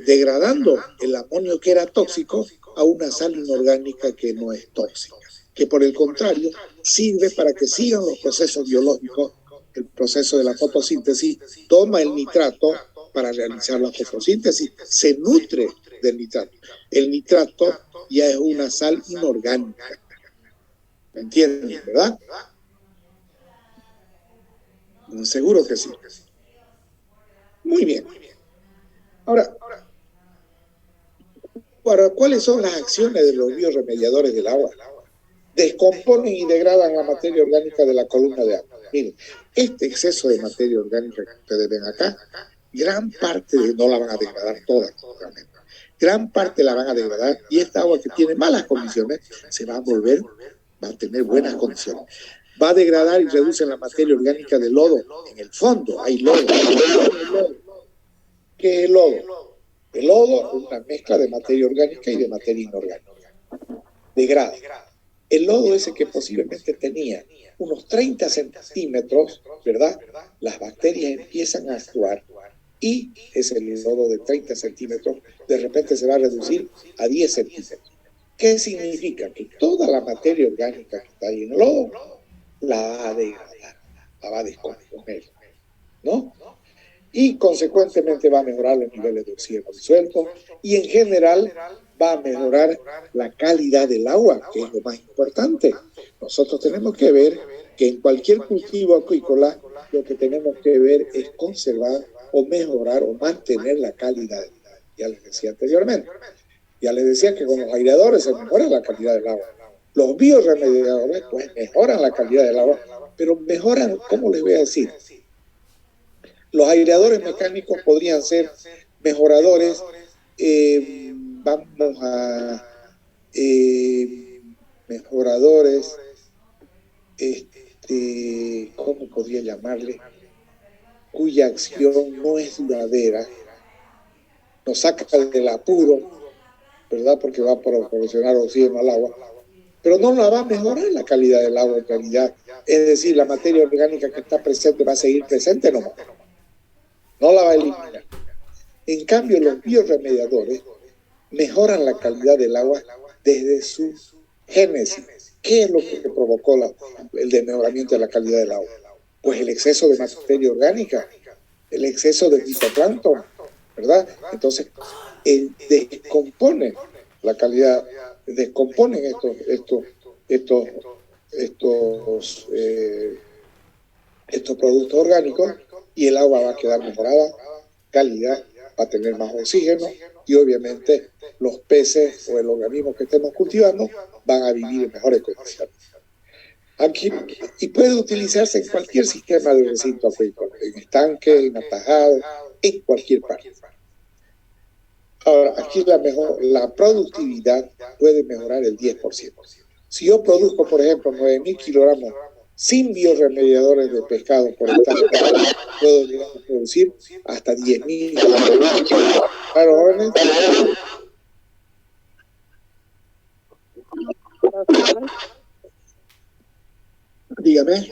degradando el amonio que era tóxico a una sal inorgánica que no es tóxica, que por el contrario sirve para que sigan los procesos biológicos. El proceso de la fotosíntesis toma el nitrato para realizar la fotosíntesis, se nutre del nitrato. El nitrato ya es una sal inorgánica. ¿Me entienden, verdad? Seguro que sí. Muy bien. Ahora, ¿cuáles son las acciones de los bioremediadores del agua? Descomponen y degradan la materia orgánica de la columna de agua. Miren, este exceso de materia orgánica que ustedes ven acá, gran parte no la van a degradar toda, realmente. Gran parte la van a degradar y esta agua que tiene malas condiciones se va a volver, va a tener buenas condiciones. Va a degradar y reduce la materia orgánica del lodo. En el fondo hay lodo. ¿Qué es el lodo? El lodo es una mezcla de materia orgánica y de materia inorgánica. Degrada. El lodo ese que posiblemente tenía unos 30 centímetros, ¿verdad? Las bacterias empiezan a actuar y ese lodo de 30 centímetros de repente se va a reducir a 10 centímetros. ¿Qué significa? Que toda la materia orgánica que está ahí en el lodo la va a degradar, la va a descomponer, ¿no? Y consecuentemente va a mejorar los niveles de oxígeno disuelto y en general va a mejorar la calidad del agua, que es lo más importante. Nosotros tenemos que ver que en cualquier cultivo acuícola lo que tenemos que ver es conservar o mejorar o mantener la calidad del agua. Ya les decía anteriormente. Ya les decía que con los aireadores se mejora la calidad del agua. Los bioremediadores pues mejoran la calidad del agua, pero mejoran, ¿cómo les voy a decir? Los aireadores mecánicos podrían ser mejoradores, mejoradores, ¿cómo podría llamarle? Cuya acción no es duradera, nos saca del apuro, ¿verdad? Porque va a proporcionar oxígeno al agua, pero no la va a mejorar la calidad del agua en realidad. Es decir, la materia orgánica que está presente va a seguir presente nomás. No la va a eliminar. En cambio, los bioremediadores mejoran la calidad del agua desde su génesis. ¿Qué es lo que provocó el desmejoramiento de la calidad del agua? Pues el exceso de materia orgánica, el exceso de fitoplancton, ¿verdad? Entonces, descompone la calidad, descomponen estos productos orgánicos y el agua va a quedar mejorada, calidad, va a tener más oxígeno y obviamente los peces o el organismo que estemos cultivando van a vivir en mejores condiciones. Aquí, y puede utilizarse en cualquier sistema de recinto acuícola, en estanque, en atajado, en cualquier parte. Ahora, aquí la productividad puede mejorar el 10%. Si yo produzco, por ejemplo, 9.000 kilogramos sin bioremediadores de pescado por estanque, puedo llegar a producir hasta 10.000 kilogramos. Claro, jóvenes. Dígame.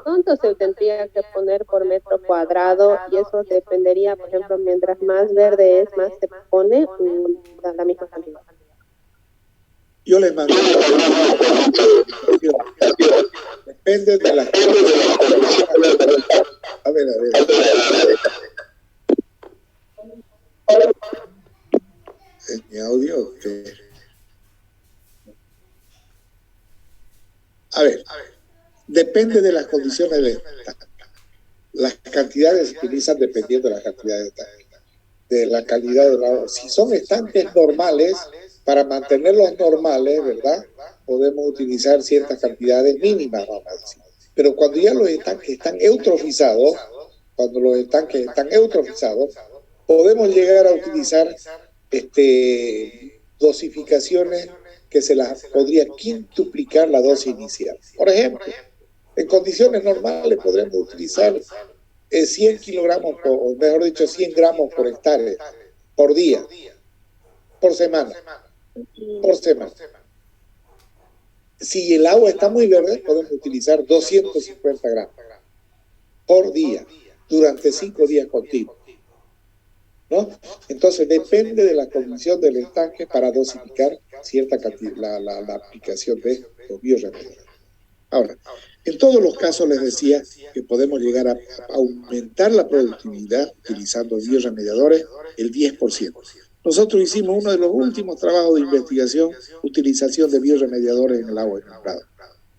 ¿Cuánto se tendría que poner por metro cuadrado? Y eso dependería, por ejemplo, mientras más verde es, más se pone la misma cantidad. Yo les mando. Depende de la. A ver. ¿Es mi audio? A ver, depende de las condiciones de estanque. Las cantidades se utilizan dependiendo de las cantidades de la calidad del agua. Si son estanques normales, para mantenerlos normales, ¿verdad? Podemos utilizar ciertas cantidades mínimas, vamos a decir. Pero cuando ya los estanques están eutrofizados, podemos llegar a utilizar dosificaciones que se las podría quintuplicar la dosis inicial. Por ejemplo, en condiciones normales podremos utilizar 100 kilogramos, o mejor dicho, 100 gramos por hectárea, por día, por semana. Si el agua está muy verde, podemos utilizar 250 gramos por día, durante 5 días continuos, ¿no? Entonces depende de la condición del estanque para dosificar cierta cantidad, la aplicación de los bioremediadores. Ahora, en todos los casos les decía que podemos llegar a aumentar la productividad utilizando bioremediadores el 10%. Nosotros hicimos uno de los últimos trabajos de investigación, utilización de bioremediadores en el agua en el Prado.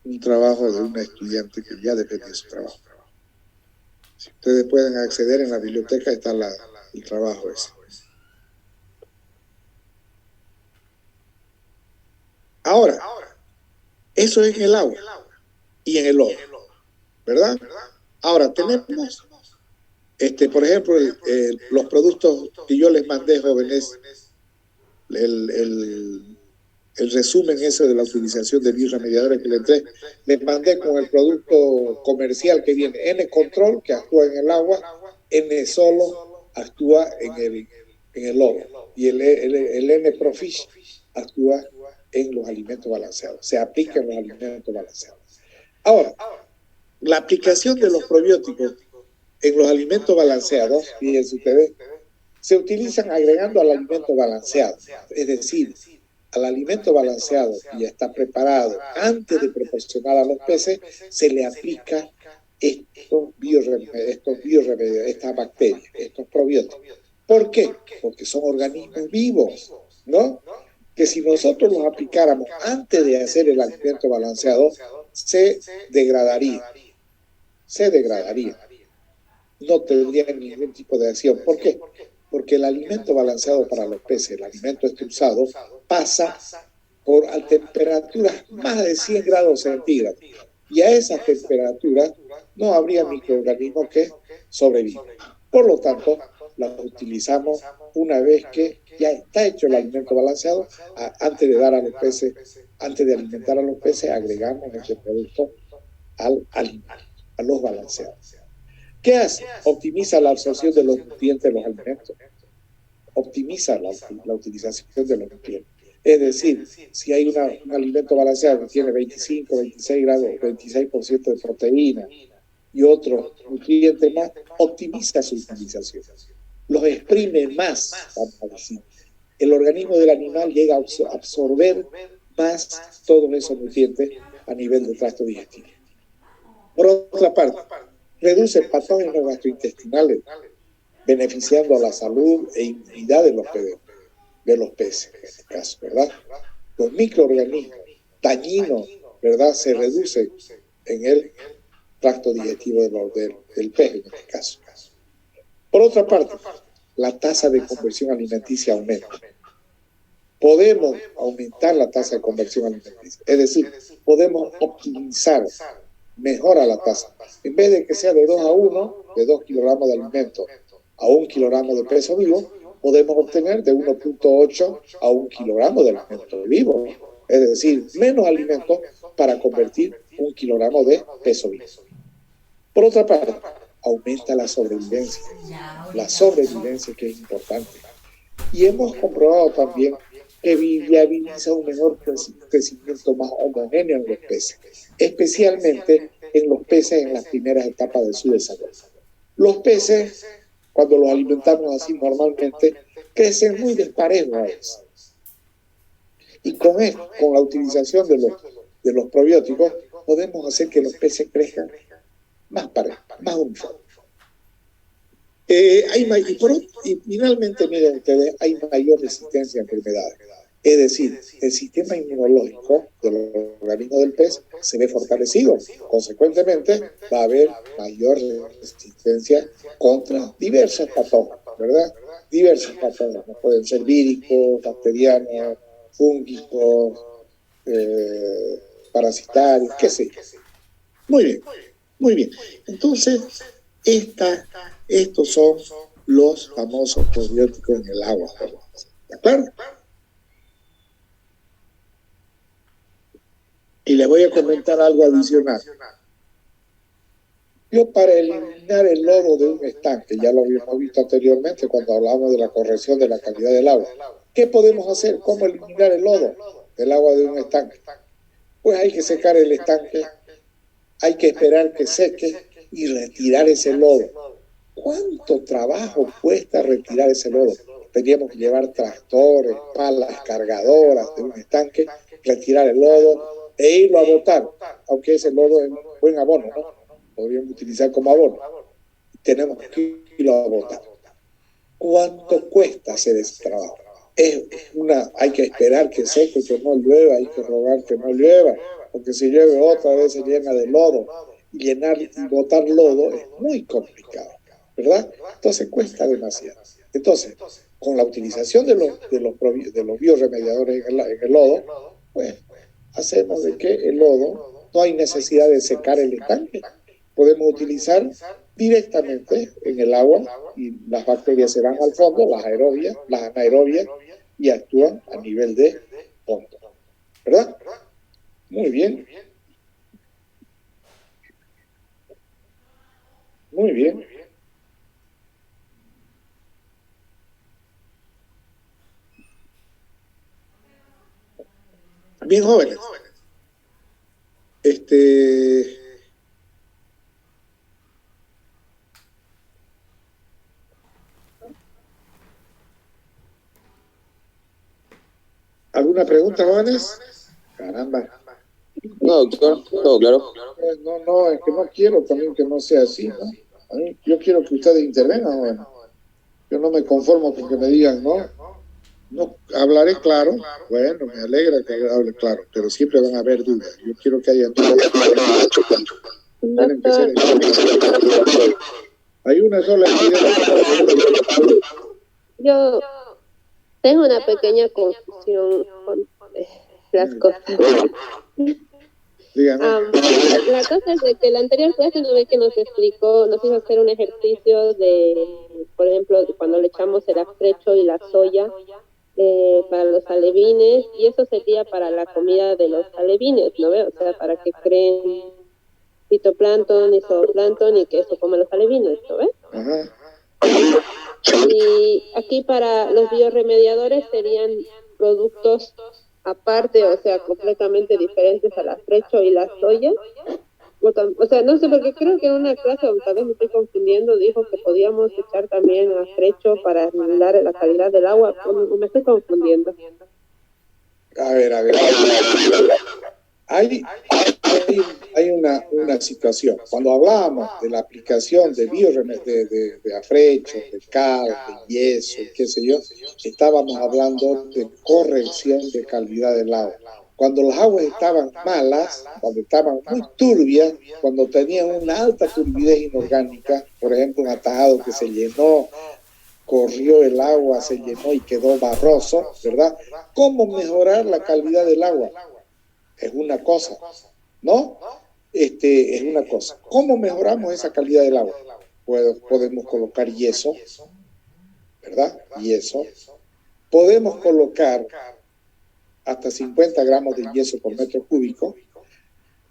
Un trabajo de una estudiante que ya depende de su trabajo. Si ustedes pueden acceder en la biblioteca, está el trabajo ese. Ahora, eso es en el agua y en el lodo, ¿verdad? Ahora, tenemos, por ejemplo, los productos que yo les mandé, jóvenes, el resumen ese de la utilización de bioremediadores que les mandé con el producto comercial que viene, N-Control, que actúa en el agua, N-Solo actúa en el lodo, y el N-Profish actúa en los alimentos balanceados, se aplica en los alimentos balanceados. Ahora, la aplicación de los probióticos en los alimentos balanceados, fíjense ustedes, se utilizan agregando al alimento balanceado, es decir, al alimento balanceado que ya está preparado antes de proporcionar a los peces, se le aplica estas bacterias, estos probióticos. ¿Por qué? Porque son organismos vivos, ¿no? Que si nosotros los aplicáramos antes de hacer el alimento balanceado, se degradaría. No tendría ningún tipo de acción. ¿Por qué? Porque el alimento balanceado para los peces, el alimento usado, pasa por a temperaturas más de 100 grados centígrados. Y a esas temperaturas no habría microorganismos que sobrevivan. Por lo tanto, las utilizamos una vez que ya está hecho el alimento balanceado. Antes de dar a los peces, antes de alimentar a los peces, agregamos este producto a los balanceados. ¿Qué hace? Optimiza la absorción de los nutrientes de los alimentos. Optimiza la utilización de los nutrientes. Es decir, si hay un alimento balanceado que tiene 25, 26 grados, 26% de proteína y otros nutrientes más, optimiza su utilización. Los exprime más, vamos a decir. El organismo del animal llega a absorber más todos esos nutrientes a nivel del tracto digestivo. Por otra parte, reduce patógenos gastrointestinales, beneficiando a la salud e inmunidad de los peces, en este caso, ¿verdad? Los microorganismos dañinos, ¿verdad?, se reducen en el tracto digestivo del pez, en este caso. Por otra parte, la tasa de conversión alimenticia aumenta. Podemos aumentar la tasa de conversión alimenticia, es decir, podemos optimizar, mejora la tasa. En vez de que sea de 2 a 1, de 2 kilogramos de alimento a 1 kilogramo de peso vivo, podemos obtener de 1.8 a 1 kilogramo de alimento vivo. Es decir, menos alimento para convertir 1 kilogramo de peso vivo. Por otra parte, aumenta la sobrevivencia. La sobrevivencia, que es importante. Y hemos comprobado también que viabiliza un mejor crecimiento más homogéneo en los peces, especialmente en los peces en las primeras etapas de su desarrollo. Los peces, cuando los alimentamos así normalmente, crecen muy desparejos a veces. Y con la utilización de los probióticos, podemos hacer que los peces crezcan más parejos, más uniformes. Y finalmente, miren ustedes, hay mayor resistencia a enfermedades. Es decir, el sistema inmunológico del organismo del pez se ve fortalecido. Consecuentemente, va a haber mayor resistencia contra diversos patógenos, ¿verdad? Diversos patógenos. Pueden ser víricos, bacterianos, fúngicos, parasitarios, qué sé yo. Muy bien, muy bien. Entonces, estos son los famosos probióticos en el agua. ¿De acuerdo? Y les voy a comentar algo adicional. Yo, para eliminar el lodo de un estanque, ya lo habíamos visto anteriormente cuando hablamos de la corrección de la calidad del agua. ¿Qué podemos hacer? ¿Cómo eliminar el lodo del agua de un estanque? Pues hay que secar el estanque, hay que esperar que seque y retirar ese lodo. ¿Cuánto trabajo cuesta retirar ese lodo? Tendríamos que llevar tractores, palas cargadoras de un estanque, retirar el lodo, e irlo a botar, aunque ese lodo es un buen abono, ¿no? Podríamos utilizar como abono. Tenemos que irlo a botar. ¿Cuánto cuesta hacer ese trabajo? Hay que esperar que seque, que no llueva, hay que rogar que no llueva, porque si llueve otra vez se llena de lodo. Llenar y botar lodo es muy complicado, ¿verdad? Entonces cuesta demasiado. Entonces, con la utilización de los bioremediadores en el lodo, pues hacemos de que el lodo no hay necesidad de secar el estanque. Podemos utilizar directamente en el agua y las bacterias se van al fondo, las anaerobias, y actúan a nivel de fondo. ¿Verdad? Muy bien. Muy bien. Bien jóvenes. ¿Alguna pregunta, jóvenes? Caramba. No, doctor, todo claro. No, es que no quiero también que no sea así, ¿no? Yo quiero que ustedes intervengan, jóvenes. Yo no me conformo con que me digan, no, hablaré claro. Bueno, me alegra que hable claro, pero siempre van a haber dudas. Yo quiero que haya dudas. Tienen que ser hay una sola entidad. Yo tengo una pequeña confusión con las cosas. La cosa es de que la anterior clase no ve que nos explicó, nos hizo hacer un ejercicio de, por ejemplo, cuando le echamos el afrecho y la soya para los alevines, y eso sería para la comida de los alevines, ¿no ve? O sea, para que creen fitoplancton y zooplancton y que eso comen los alevines, ¿no ve? Ajá. Y aquí para los bioremediadores serían productos aparte, o sea, completamente diferentes al afrecho y la soya. O sea, no sé, porque creo que en una clase, o tal vez me estoy confundiendo, dijo que podíamos echar también afrecho para regular la calidad del agua. O me estoy confundiendo. A ver. Hay una situación. Cuando hablábamos de la aplicación de de afrecho, de cal, de yeso, qué sé yo, estábamos hablando de corrección de calidad del agua. Cuando las aguas estaban malas, cuando estaban muy turbias, cuando tenían una alta turbidez inorgánica, por ejemplo, un atajado que se llenó, corrió el agua, se llenó y quedó barroso, ¿verdad? ¿Cómo mejorar la calidad del agua? Es una cosa, ¿no? Es una cosa. ¿Cómo mejoramos esa calidad del agua? Podemos colocar yeso, ¿verdad? Yeso. Podemos colocar hasta 50 gramos de yeso por metro cúbico.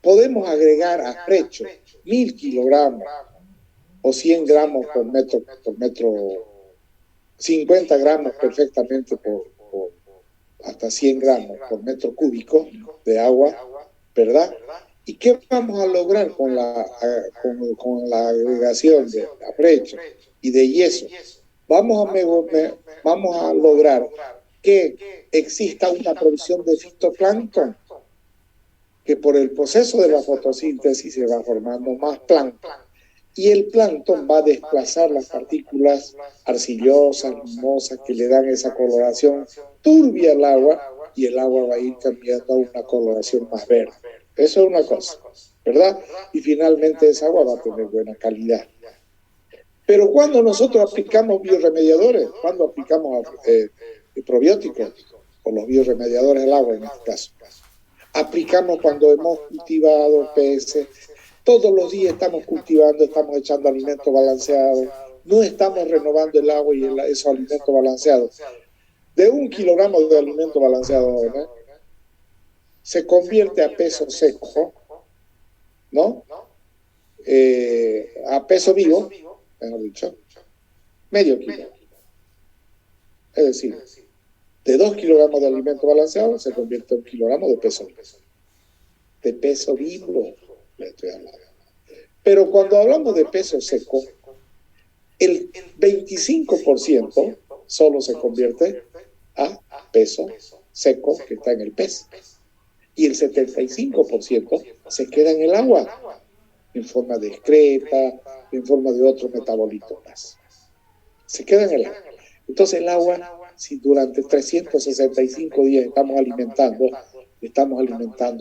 Podemos agregar afrecho 1000 kilogramos o 100 gramos por metro, 50 gramos perfectamente hasta 100 gramos por metro cúbico de agua, ¿verdad? ¿Y qué vamos a lograr con la agregación de afrecho y de yeso? Vamos a lograr que exista una producción de fitoplancton, que por el proceso de la fotosíntesis se va formando más plancton. Y el plancton va a desplazar las partículas arcillosas, lumosas, que le dan esa coloración turbia al agua, y el agua va a ir cambiando a una coloración más verde. Eso es una cosa, ¿verdad? Y finalmente esa agua va a tener buena calidad. Pero cuando nosotros aplicamos bioremediadores, cuando aplicamos probióticos, o los bioremediadores al agua en este caso, aplicamos cuando hemos cultivado peces. Todos los días estamos cultivando, estamos echando alimentos balanceados, no estamos renovando el agua y esos alimentos balanceados. De 1 kilogramo de alimento balanceado, ¿no?, se convierte a peso seco, ¿no? A peso vivo, mejor dicho, medio kilo. Es decir, de 2 kilogramos de alimento balanceado se convierte en 1 kilogramo de peso vivo. De peso vivo, le estoy hablando. Pero cuando hablamos de peso seco, el 25% solo se convierte a peso seco que está en el pez. y el 75% se queda en el agua, en forma de excreta, en forma de otros metabolitos más. Se queda en el agua. Entonces el agua, si durante 365 días estamos alimentando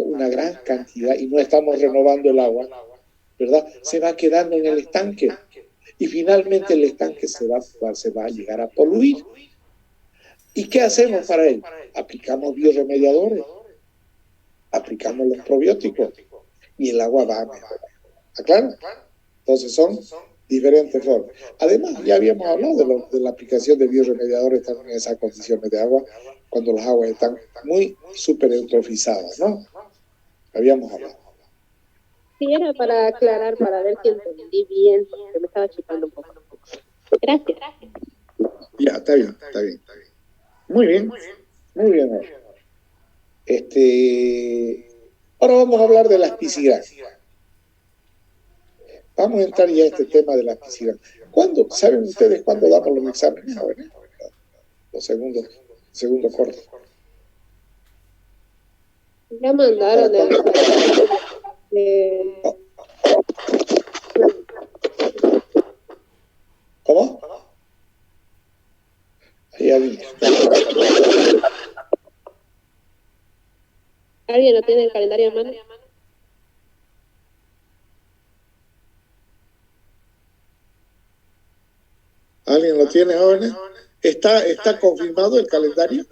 una gran cantidad y no estamos renovando el agua, ¿verdad? Se va quedando en el estanque y finalmente el estanque se va a llegar a poluir. ¿Y qué hacemos para ello? Aplicamos bioremediadores, aplicamos los probióticos y el agua va a mejorar. ¿Está claro? Entonces son diferentes formas. Además, ya habíamos hablado de la aplicación de bioremediadores también en esas condiciones de agua, cuando las aguas están muy súper eutrofizadas, ¿no? Habíamos hablado. Sí, era para aclarar, para ver si entendí bien, porque me estaba chipando un poco. Gracias. Ya, está bien. Muy bien. Ahora vamos a hablar de la aspicidad. Vamos a entrar ya a este tema de la aspicidad. ¿Saben ustedes cuándo damos los exámenes? Los segundos cortos. Ya mandaron ¿Cómo? ¿Alguien no tiene el calendario en mano? ¿Alguien lo tiene, jóvenes? ¿Está confirmado el calendario?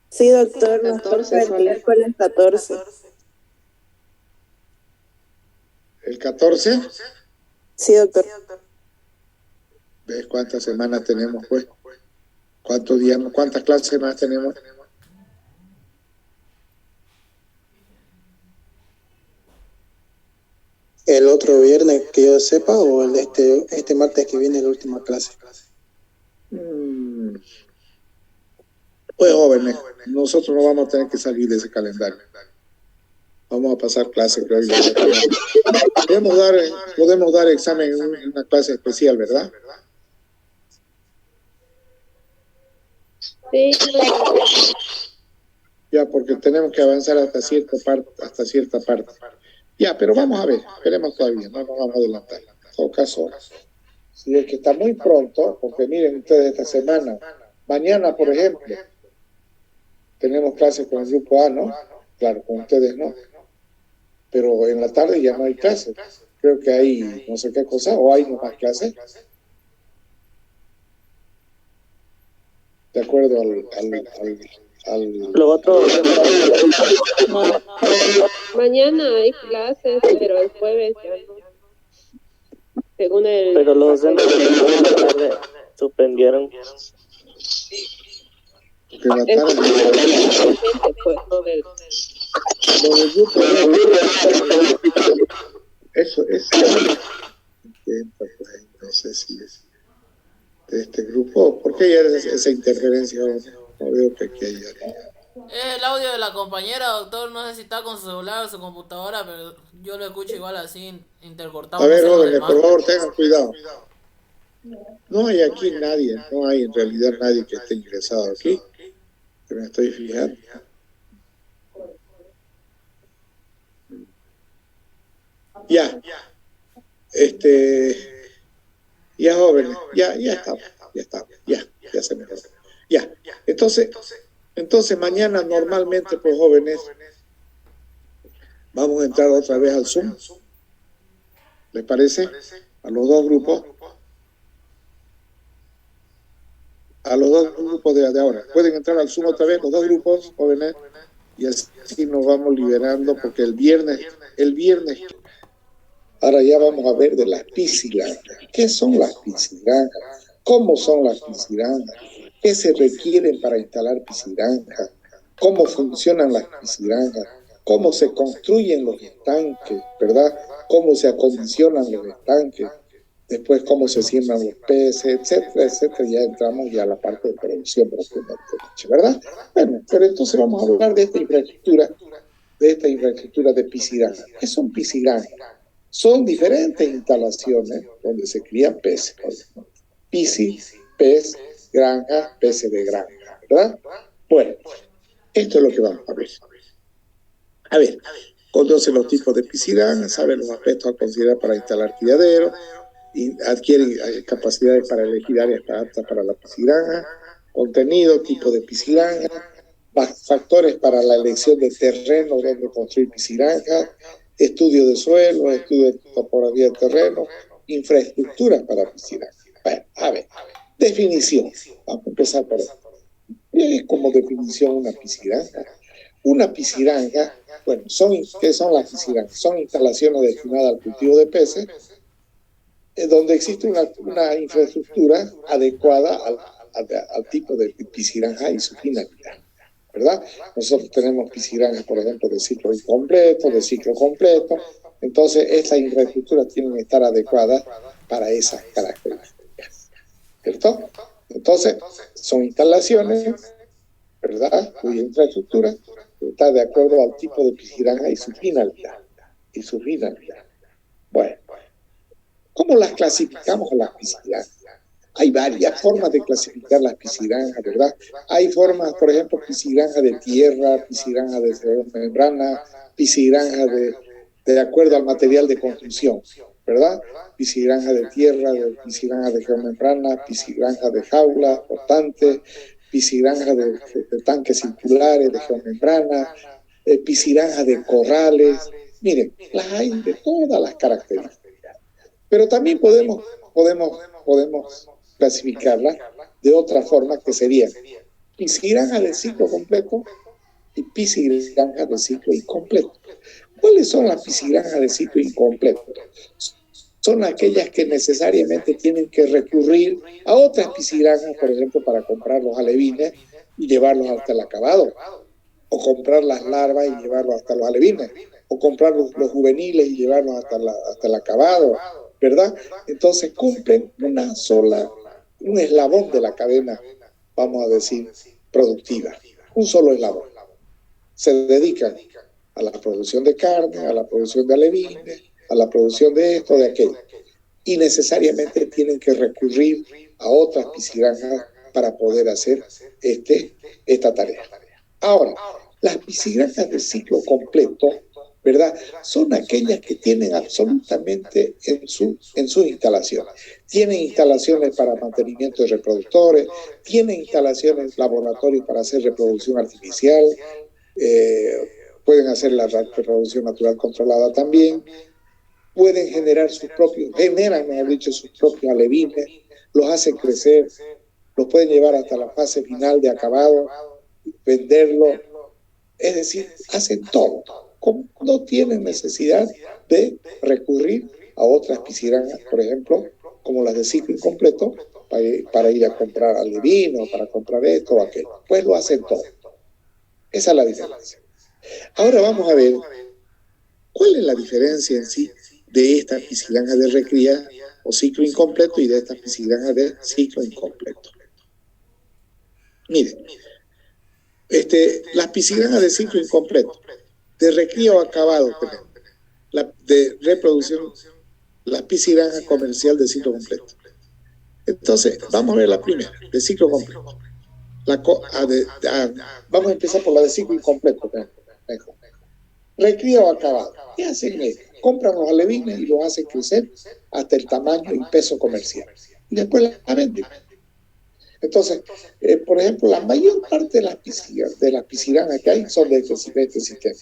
Sí, doctor, nos toca el miércoles 14. ¿El 14? Sí, doctor. ¿Ves cuántas semanas tenemos, pues? ¿Cuántos días, cuántas clases más tenemos? El otro viernes, que yo sepa, o este martes que viene la última clase. Pues jóvenes, nosotros no vamos a tener que salir de ese calendario. Vamos a pasar clases, creo yo. Podemos dar examen en una clase especial, ¿verdad? Sí. Ya, porque tenemos que avanzar hasta cierta parte. Ya, pero vamos a ver, esperemos todavía, no nos vamos a adelantar. En todo caso, si es que está muy pronto, porque miren ustedes esta semana, mañana, por ejemplo, tenemos clases con el grupo A, ¿no? Claro, con ustedes no. Pero en la tarde ya no hay clases. Creo que hay no sé qué cosa, o hay no más clases. De acuerdo al Lo otro, Mañana hay clases, pero el jueves ya no. Según el... pero los docentes de la tarde suspendieron. porque en la tarde pues, no del... lo del grupo eso es no sé si es de este grupo. ¿Por qué hay esa interferencia? No veo que aquí haya. Es el audio de la compañera, doctor. No sé si está con su celular o su computadora, pero yo lo escucho igual así, intercortado. A ver, jóvenes, por favor, tengan cuidado. No hay aquí nadie, no hay en realidad nadie que esté ingresado aquí, que me estoy fijando. Ya, ya jóvenes, ya estamos, ya se mejoró. Ya, entonces mañana normalmente, pues jóvenes, vamos a entrar otra vez al Zoom. ¿Les parece? A los dos grupos. A los dos grupos de ahora. Pueden entrar al Zoom otra vez, los dos grupos, jóvenes, y así nos vamos liberando, porque el viernes, ahora ya vamos a ver de las piscigranjas. ¿Qué son las piscigranjas? ¿Cómo son las piscigranjas? ¿Qué se requieren para instalar piscigranjas? ¿Cómo funcionan las piscigranjas? ¿Cómo se construyen los estanques? ¿Verdad? ¿Cómo se acondicionan los estanques? Después, cómo se siembran los peces, etcétera, etcétera. Ya entramos ya a la parte de producción propiamente dicha, ¿verdad? Bueno, pero entonces vamos a hablar de esta infraestructura de piscigranjas. ¿Qué son piscigranjas? Son diferentes instalaciones donde se crían peces. Pisci, pez, granja, peces de granja, ¿verdad? Bueno, esto es lo que vamos a ver. A ver, conoce los tipos de piscigranja, sabe los aspectos a considerar para instalar criaderos, y adquiere capacidades para elegir áreas aptas para la piscigranja, contenido, tipo de piscigranja, factores para la elección de terreno donde construir piscigranja, estudio de suelo, estudio de topografía de terreno, infraestructuras para piscigranja. Bueno, a ver, definición. Vamos a empezar por esto. ¿Qué es como definición una piscigranja? Una piscigranja, bueno, ¿qué son las piscigranjas? Son instalaciones destinadas al cultivo de peces, donde existe una infraestructura adecuada al tipo de piscigranja y su finalidad, ¿verdad? Nosotros tenemos piscigranjas, por ejemplo, de ciclo incompleto, de ciclo completo, entonces estas infraestructuras tienen que estar adecuadas para esas características, ¿cierto? Entonces, son instalaciones, ¿verdad? Cuya infraestructura está de acuerdo al tipo de piscigranja y su finalidad. Bueno, ¿cómo las clasificamos a las piscigranjas? Hay varias formas de clasificar las piscigranjas, ¿verdad? Hay formas, por ejemplo, piscigranja de tierra, piscigranja de membrana, piscigranja de acuerdo al material de construcción, ¿verdad? Piscigranja de tierra, piscigranja de geomembrana, piscigranja de jaula, flotante, piscigranja de tanques circulares, de geomembrana, piscigranja de corrales. Miren, las hay de todas las características. Pero también podemos clasificarlas de otra forma, que sería piscigranja de ciclo completo y piscigranja de ciclo incompleto. ¿Cuáles son las piscigranjas de ciclo incompleto? Son aquellas que necesariamente tienen que recurrir a otras piscigranjas, por ejemplo, para comprar los alevines y llevarlos hasta el acabado, o comprar las larvas y llevarlos hasta los alevines, o comprar los juveniles y llevarlos hasta el acabado, ¿verdad? Entonces cumplen un eslabón de la cadena, vamos a decir, productiva, un solo eslabón. Se dedican a la producción de carne, a la producción de alevines, a la producción de esto, de aquello, y necesariamente tienen que recurrir a otras piscigranjas para poder hacer esta tarea. Ahora, las piscigranjas de ciclo completo, ¿verdad?, son aquellas que tienen absolutamente en sus instalaciones. Tienen instalaciones para mantenimiento de reproductores, tienen instalaciones, laboratorios para hacer reproducción artificial, pueden hacer la reproducción natural controlada también, pueden generan, mejor dicho, sus propios alevines, los hacen crecer, los pueden llevar hasta la fase final de acabado, venderlo, es decir, hacen todo. No tienen necesidad de recurrir a otras piscigranjas, por ejemplo, como las de ciclo incompleto, para ir a comprar alevino, para comprar esto o aquello. Pues lo hacen todo. Esa es la diferencia. Ahora vamos a ver cuál es la diferencia en sí de estas piscigranjas de recría o ciclo incompleto y de estas piscigranjas de ciclo incompleto. Miren, las piscigranjas de ciclo incompleto, de recría o acabado, de reproducción, la piscigranja comercial de ciclo completo. Entonces, vamos a ver la primera, de ciclo completo. Vamos a empezar por la de ciclo incompleto. Mejor. Recría o acabado. ¿Qué hacen ellos? Compran los alevines y los hacen crecer hasta el tamaño y peso comercial. Y después la venden. Entonces, por ejemplo, la mayor parte de las piscigranjas que hay son de este sistema.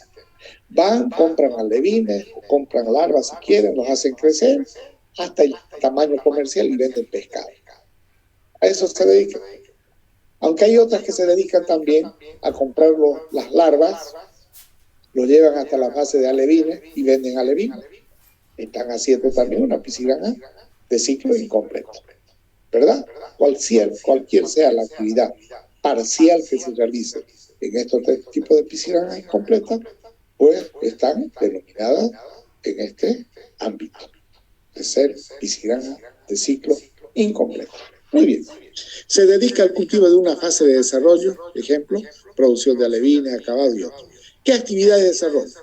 Van, compran alevines, compran larvas si quieren, los hacen crecer hasta el tamaño comercial y venden pescado. A eso se dedican. Aunque hay otras que se dedican también a comprar las larvas, los llevan hasta la fase de alevines y venden alevines. Están haciendo también una piscigranja de ciclo incompleto, ¿verdad? Cualquier sea la actividad parcial que se realice en estos tipos de piscigranjas incompletas, pues están denominadas en este ámbito de ser piscigranja de ciclo incompleto. Muy bien. Se dedica al cultivo de una fase de desarrollo, ejemplo, producción de alevines, acabado y otros. ¿Qué actividades de desarrollo?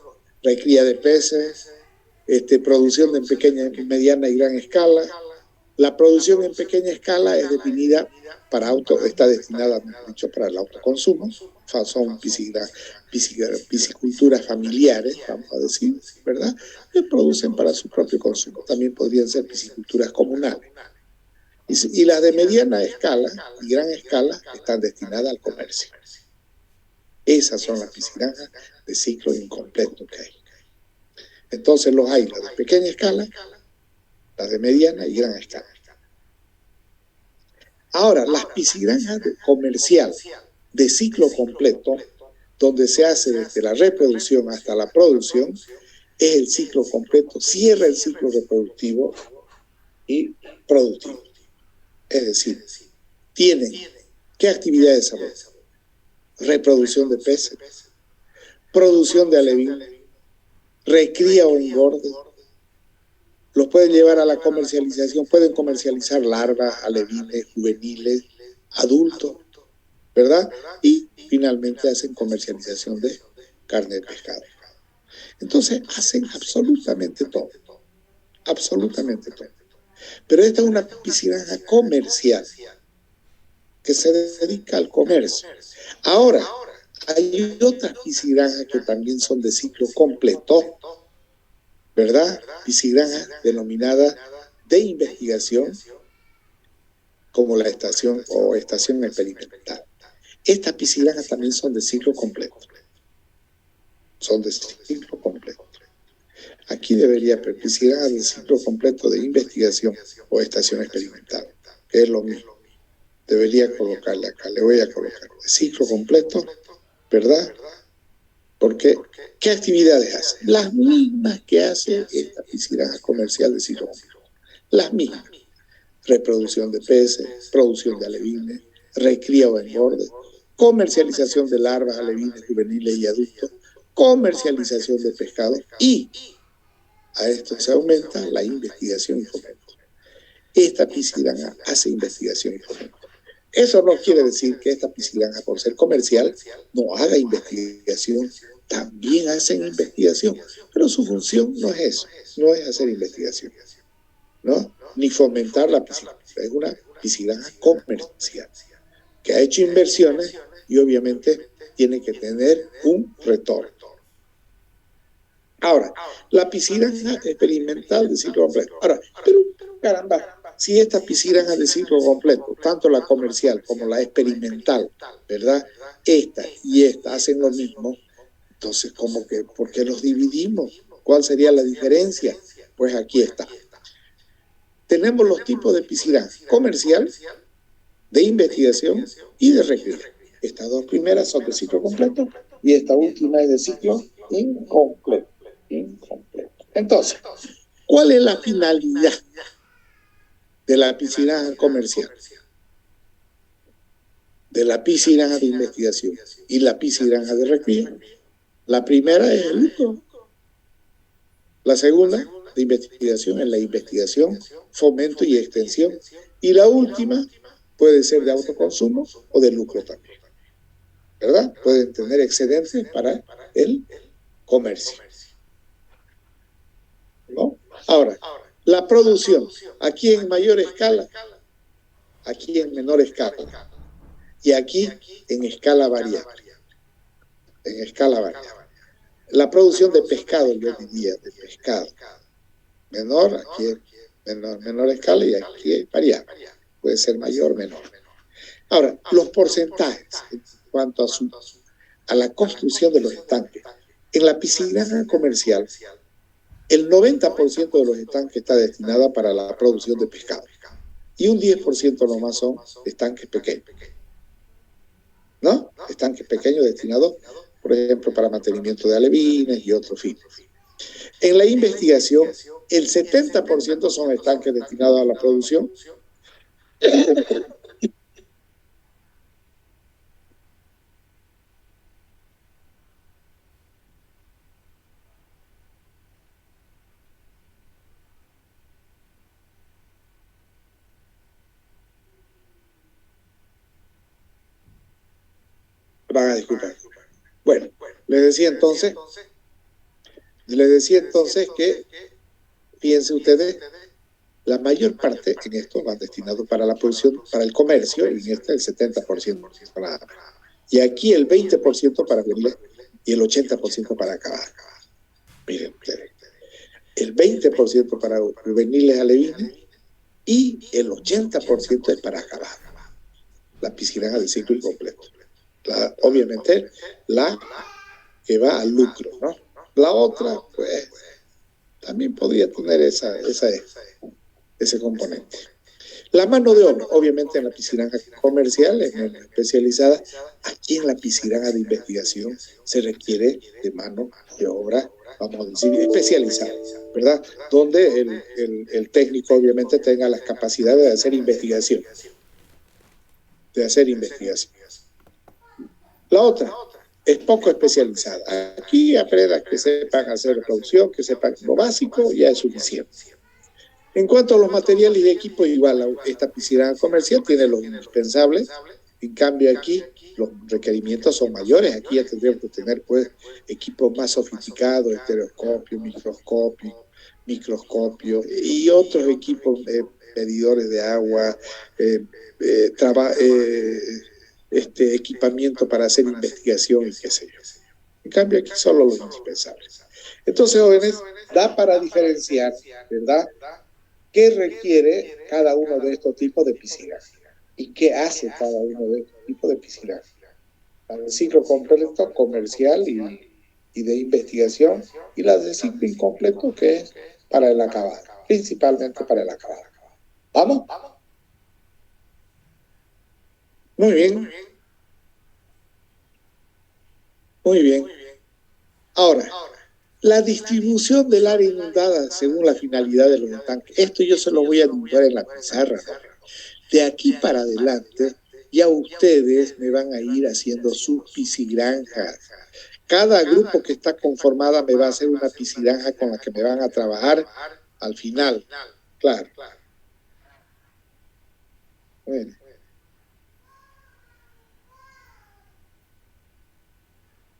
Recría de peces, producción de pequeña, mediana y gran escala, La producción en pequeña escala es definida está destinada, mejor dicho, para el autoconsumo. Son pisciculturas familiares, vamos a decir, ¿verdad? Que producen para su propio consumo. También podrían ser pisciculturas comunales. Y las de mediana escala y gran escala están destinadas al comercio. Esas son las piscigranjas de ciclo incompleto que hay. Entonces los hay las de pequeña escala, las de mediana y gran escala. Ahora, las piscigranjas comerciales de ciclo completo, donde se hace desde la reproducción hasta la producción, es el ciclo completo, cierra el ciclo reproductivo y productivo. Es decir, tienen, ¿qué actividades desarrollan? Reproducción de peces, producción de alevín, recría o engorde, los pueden llevar a la comercialización, pueden comercializar larvas, alevines, juveniles, adultos, ¿verdad? Y finalmente hacen comercialización de carne de pescado. Entonces hacen absolutamente todo, absolutamente todo. Pero esta es una piscigranja comercial que se dedica al comercio. Ahora, hay otras piscigranjas que también son de ciclo completo, ¿verdad? Piscigranjas denominadas de investigación, como la estación o estación experimental. Estas piscigranjas también son de ciclo completo. Son de ciclo completo. Aquí debería haber piscigranjas de ciclo completo de investigación o estación experimental, que es lo mismo. Debería colocarle acá, le voy a colocar de ciclo completo, ¿verdad? Porque, ¿qué actividades hace? Las mismas que hace esta piscigranja comercial de ciclo completo. Las mismas. Reproducción de peces, producción de alevines, recría o engorde, comercialización de larvas, alevines, juveniles y adultos, comercialización de pescado y a esto se aumenta la investigación y fomento. Esta piscigranja hace investigación y fomento. Eso no quiere decir que esta piscigranja, por ser comercial, no haga investigación. También hacen investigación, pero su función no es eso, no es hacer investigación, ¿no? Ni fomentar la piscigranja. Es una piscigranja comercial que ha hecho inversiones y obviamente tiene que tener un retorno. Ahora, la piscigranja experimental de ciclo completo. Ahora, pero caramba, si estas piscigrajas de ciclo completo, tanto la comercial como la experimental, ¿verdad? Esta y esta hacen lo mismo, entonces, ¿por qué los dividimos? ¿Cuál sería la diferencia? Pues aquí está. Tenemos los tipos de piscigranja: comercial, de investigación y de recreación. Estas dos primeras son de ciclo completo y esta última es de ciclo incompleto. Entonces, ¿cuál es la finalidad de la piscigranja comercial, de la piscigranja de investigación y la piscigranja de recreación? La primera es el lucro. La segunda, de investigación, es la investigación, fomento y extensión. Y la última puede ser de autoconsumo o de lucro también, ¿verdad? Pueden tener excedentes para el comercio, ¿no? Ahora, la producción, aquí en mayor escala, aquí en menor escala, y aquí en escala variable. En escala variable. La producción de pescado, yo diría, de pescado. Menor, aquí es menor escala y aquí es variable. Puede ser mayor o menor. Ahora, los porcentajes en cuanto a la construcción de los estanques. En la piscigranja comercial, el 90% de los estanques está destinada para la producción de pescado. Y un 10% nomás son estanques pequeños, ¿no? Estanques pequeños destinados, por ejemplo, para mantenimiento de alevines y otros fines. En la investigación, el 70% son estanques destinados a la producción. Van a disculpar. Bueno, les decía entonces que, fíjense ustedes, La mayor parte en esto va destinado para la producción, para el comercio, y en este el 70% para, y aquí el 20% para juveniles y el 80% para acabar. Miren ustedes, el 20% para juveniles alevines y el 80% es para acabar. La piscina del ciclo incompleto. Obviamente, la que va al lucro, ¿no? La otra, pues, también podría tener ese componente. La mano de obra, obviamente en la pisciranja comercial, en la especializada, aquí en la pisciranja de investigación se requiere de mano de obra, vamos a decir, especializada, ¿verdad? Donde el técnico obviamente tenga las capacidades de hacer investigación. La otra es poco especializada. Aquí aprendas que sepan hacer producción, que sepan lo básico, ya es suficiente. En cuanto a los materiales y equipos, igual esta piscina comercial tiene los indispensables. En cambio aquí los requerimientos son mayores. Aquí ya tendríamos que tener pues equipos más sofisticados, estereoscopio, microscopio y otros equipos, medidores de agua, equipamiento para hacer investigación y qué sé yo. En cambio aquí solo los indispensables. Entonces, jóvenes, da para diferenciar, ¿verdad?, qué requiere cada uno de estos tipos de piscina y qué hace cada uno de estos tipos de piscina. Para el ciclo completo comercial y de investigación, y la de ciclo incompleto, que es para el acabado, principalmente para el acabado. ¿Vamos? Muy bien. Muy bien. Ahora, la distribución del área inundada según la finalidad de los estanques. Esto yo se lo voy a dibujar en la pizarra, ¿no? De aquí para adelante, ya ustedes me van a ir haciendo sus piscigranjas. Cada grupo que está conformada me va a hacer una piscigranja con la que me van a trabajar al final. Claro. Bueno.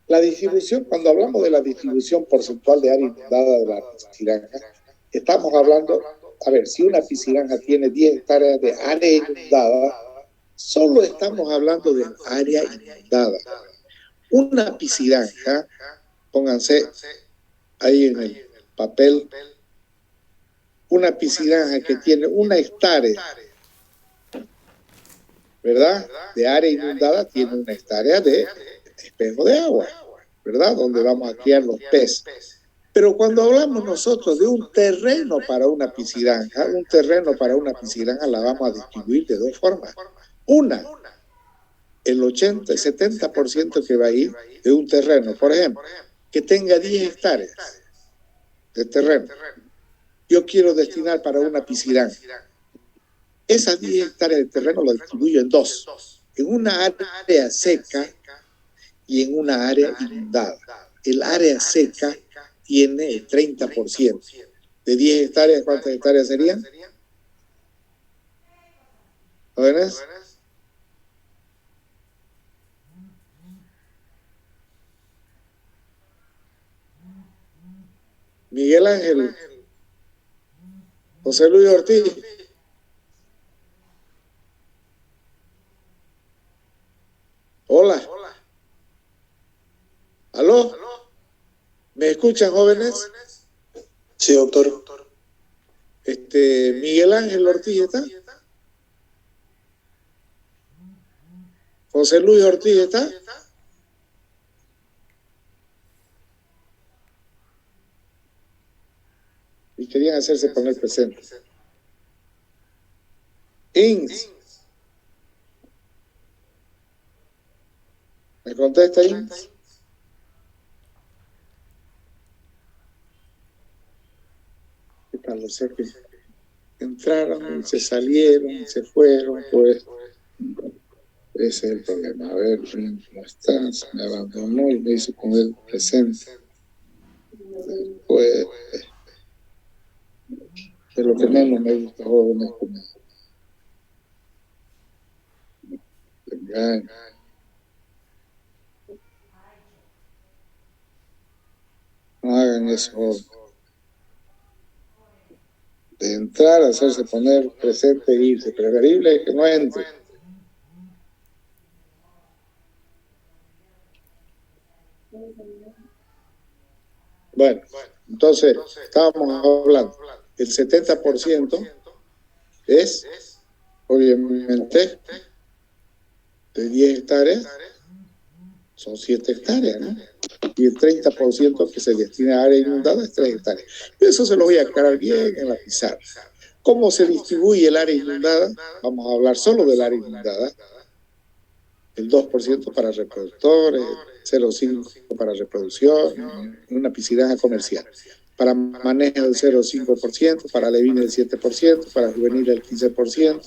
La distribución, cuando hablamos de la distribución porcentual de área inundada de la pisciranja, estamos hablando, a ver, si una pisciranja tiene 10 hectáreas de área inundada, solo estamos hablando de área inundada. Una pisciranja, pónganse ahí en el papel, una pisciranja que tiene 1 hectárea, ¿verdad?, de área inundada, tiene 1 hectárea de espejo de agua, ¿verdad?, donde vamos a criar los peces. Pero cuando hablamos nosotros de un terreno para una pisciranja, la vamos a distribuir de 2 formas. Una, el 80, el 70% que va a ir de un terreno, por ejemplo, que tenga 10 hectáreas de terreno. Yo quiero destinar para una pisciranja. Esas 10 hectáreas de terreno las distribuyo en 2. En una área seca y en una área inundada. El área seca tiene el 30%. De 10 hectáreas, ¿cuántas hectáreas serían? ¿Jóvenes? Miguel Ángel. José Luis Ortiz. Hola. ¿Aló? ¿Me escuchan, jóvenes? Sí, doctor. Miguel Ángel Ortiz está. José Luis Ortiz está. Y querían hacerse poner presente. Ins. ¿Me contesta Ins? O sea que entraron, se salieron, se fueron, pues ese es el problema. A ver, no está, se me abandonó y me hizo poner presente. Pues de lo que menos me gusta, jóvenes, como engaño. No hagan eso, jóvenes. de entrar, hacerse poner presente e irse. Preferible es que no entre. Bueno, entonces, estábamos hablando, el 70% es, obviamente, de 10 hectáreas, son 7 hectáreas, ¿no? Y el 30% que se destina a área inundada es 3 hectáreas. Eso se lo voy a aclarar bien en la pizarra. ¿Cómo se distribuye el área inundada? Vamos a hablar solo del área inundada. El 2% para reproductores, 0,5% para reproducción, una piscinaje comercial. Para manejo del 0,5%, para alevines el 7%, para juvenil el 15%,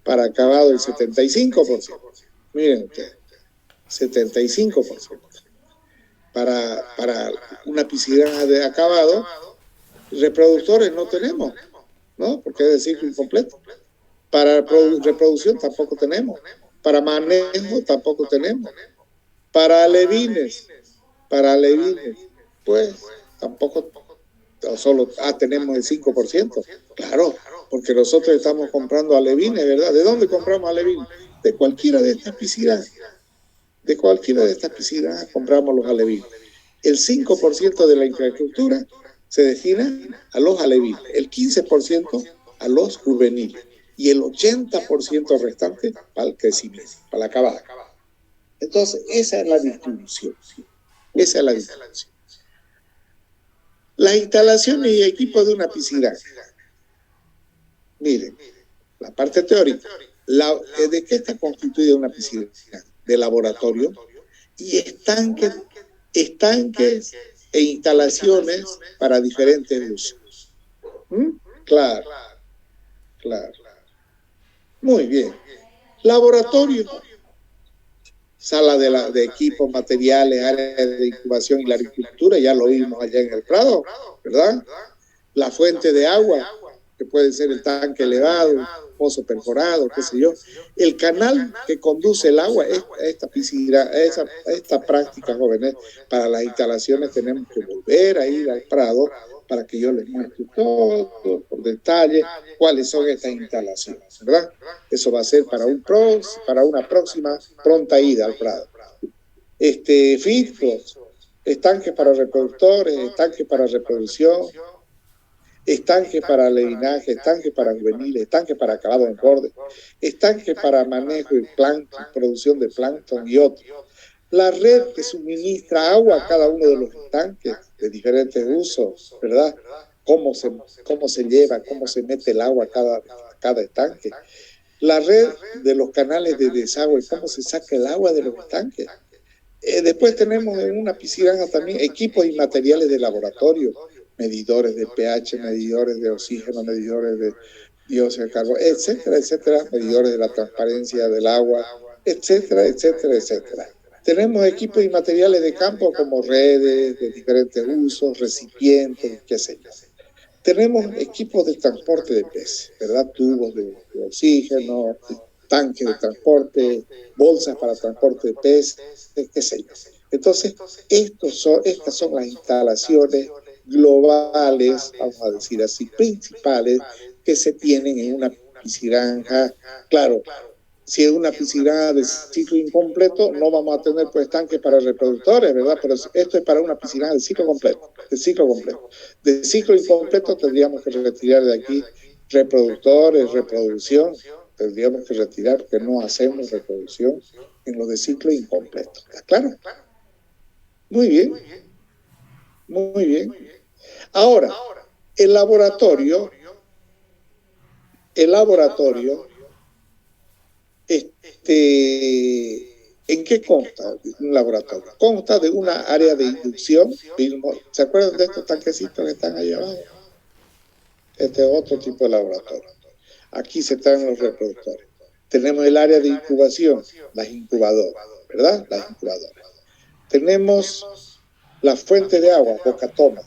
para acabado el 75%. Miren ustedes, 75%. Para una piscina de acabado, reproductores no tenemos, ¿no? Porque es de ciclo incompleto. Para reproducción tampoco tenemos. Para manejo tampoco tenemos. Para alevines, pues tampoco, solo tenemos el 5%. Claro, porque nosotros estamos comprando alevines, ¿verdad? ¿De dónde compramos alevines? De cualquiera de estas piscinas. De cualquiera de estas piscinas compramos los alevines. El 5% de la infraestructura se destina a los alevines, el 15% a los juveniles y el 80% restante para el crecimiento, para la acabada. Entonces, esa es la distribución. Esa es la distribución. Las instalaciones y equipos de una piscina. Miren, la parte teórica. ¿De qué está constituida una piscina? De laboratorio y estanques e instalaciones para diferentes usos. Claro. Muy bien. Laboratorio, sala de equipos, materiales, áreas de incubación y la agricultura, ya lo vimos allá en el Prado, ¿verdad? La fuente de agua, que puede ser el tanque elevado, pozo perforado, qué sé yo. El canal que conduce el agua, esta práctica, jóvenes, para las instalaciones tenemos que volver a ir al Prado para que yo les muestre todo por detalle cuáles son estas instalaciones, ¿verdad? Eso va a ser para una próxima pronta ida al Prado. Filtros, estanques para reproductores, estanques para reproducción, estanques para alevinaje, estanques para juveniles, estanques para acabado en borde, estanques para manejo de plancton, producción de plancton y otros. La red que suministra agua a cada uno de los estanques de diferentes usos, ¿verdad? Cómo se lleva, cómo se mete el agua a cada estanque. La red de los canales de desagüe, cómo se saca el agua de los estanques. Después tenemos en una piscina también equipos y materiales de laboratorio, medidores de pH, medidores de oxígeno, medidores de dióxido de carbono, etcétera, etcétera, medidores de la transparencia del agua, etcétera, etcétera, etcétera. Tenemos equipos y materiales de campo como redes de diferentes usos, recipientes, qué sé yo. Tenemos equipos de transporte de peces, ¿verdad? Tubos de oxígeno, tanques de transporte, bolsas para transporte de peces, qué sé yo. Entonces, estas son las instalaciones globales, vamos a decir así, principales que se tienen en una pisciranja. Claro, si es una piscina de ciclo incompleto, no vamos a tener pues tanques para reproductores, ¿verdad? Pero esto es para una piscina de ciclo completo, de ciclo incompleto tendríamos que retirar de aquí reproductores, reproducción, tendríamos que retirar porque no hacemos reproducción en los de ciclo incompleto. ¿Está claro? Muy bien. Ahora, el laboratorio, ¿en qué consta un laboratorio? Consta de una área de inducción. ¿Se acuerdan de estos tanquecitos que están ahí abajo? Este es otro tipo de laboratorio. Aquí se traen los reproductores. Tenemos el área de incubación, las incubadoras, ¿verdad? Las incubadoras. Tenemos la fuente de agua, boca toma.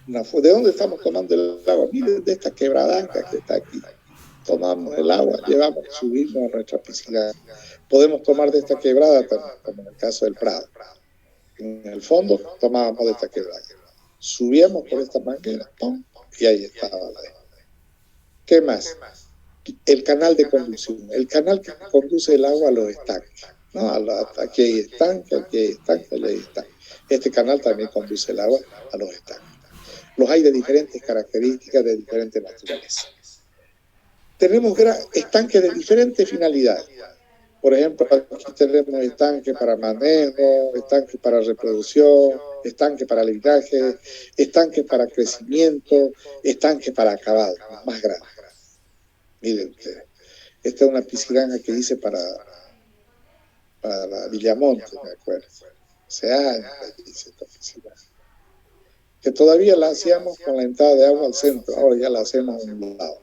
¿De dónde estamos tomando el agua? Miren, de esta quebradanca que está aquí. Tomamos el agua, subimos a nuestra piscina. Podemos tomar de esta quebrada también, como en el caso del Prado. En el fondo tomábamos de esta quebrada. Subíamos por esta manguera, ¡pum! Y ahí estaba la. ¿Qué más? El canal de conducción, el canal que conduce el agua a los estanques. ¿No? Aquí hay estanque, aquí hay estanque, allá hay estanque. Este canal también conduce el agua a los estanques. Los hay de diferentes características, de diferentes naturaleza. Tenemos estanques de diferentes finalidades. Por ejemplo, aquí tenemos estanques para manejo, estanques para reproducción, estanques para levidaje, estanques para crecimiento, estanques para acabado, más grandes. Miren ustedes, esta es una pisciranga que hice para la Villamonte, me acuerdo. Hace años hice esta pisciranga. Que todavía la hacíamos con la entrada de agua al centro, ahora ya la hacemos a un lado,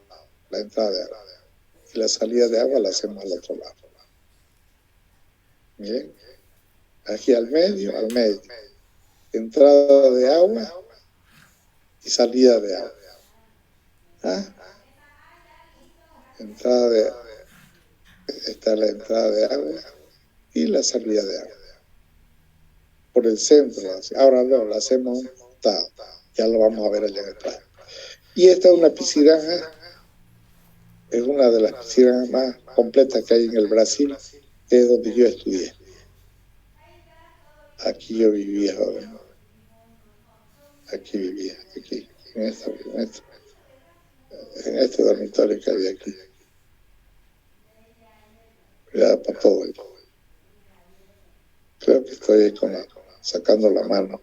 la entrada de agua. Y la salida de agua la hacemos al otro lado. Miren, aquí al medio, entrada de agua y salida de agua. ¿Ah? Esta es la entrada de agua y la salida de agua. Por el centro, ahora no, la hacemos un costado, ya lo vamos a ver allá en el plano. Y esta es una pisciranga, es una de las piscirangas más completas que hay en el Brasil, que es donde yo estudié. Aquí yo vivía, joven. Aquí vivía, aquí, en este dormitorio que había aquí. Cuidado para todo. Creo que estoy sacando la mano.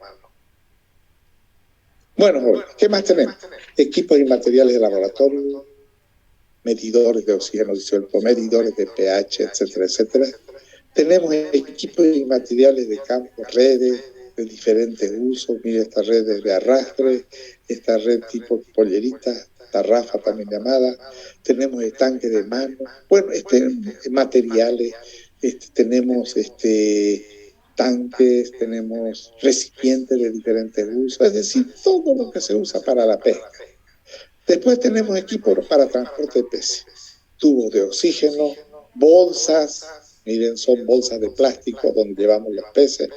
Bueno, joven, ¿qué más tenemos? Equipos y materiales de laboratorio, medidores de oxígeno disuelto, medidores de pH, etcétera, etcétera. Tenemos equipos y materiales de campo, redes de diferentes usos. Mire esta red de arrastre, esta red tipo pollerita, tarrafa también llamada. Tenemos estanques de mano. Bueno, materiales, tenemos tanques, tenemos recipientes de diferentes usos, es decir, todo lo que se usa para la pesca. Después tenemos equipos para transporte de peces, tubos de oxígeno, bolsas, miren, son bolsas de plástico donde llevamos los peces.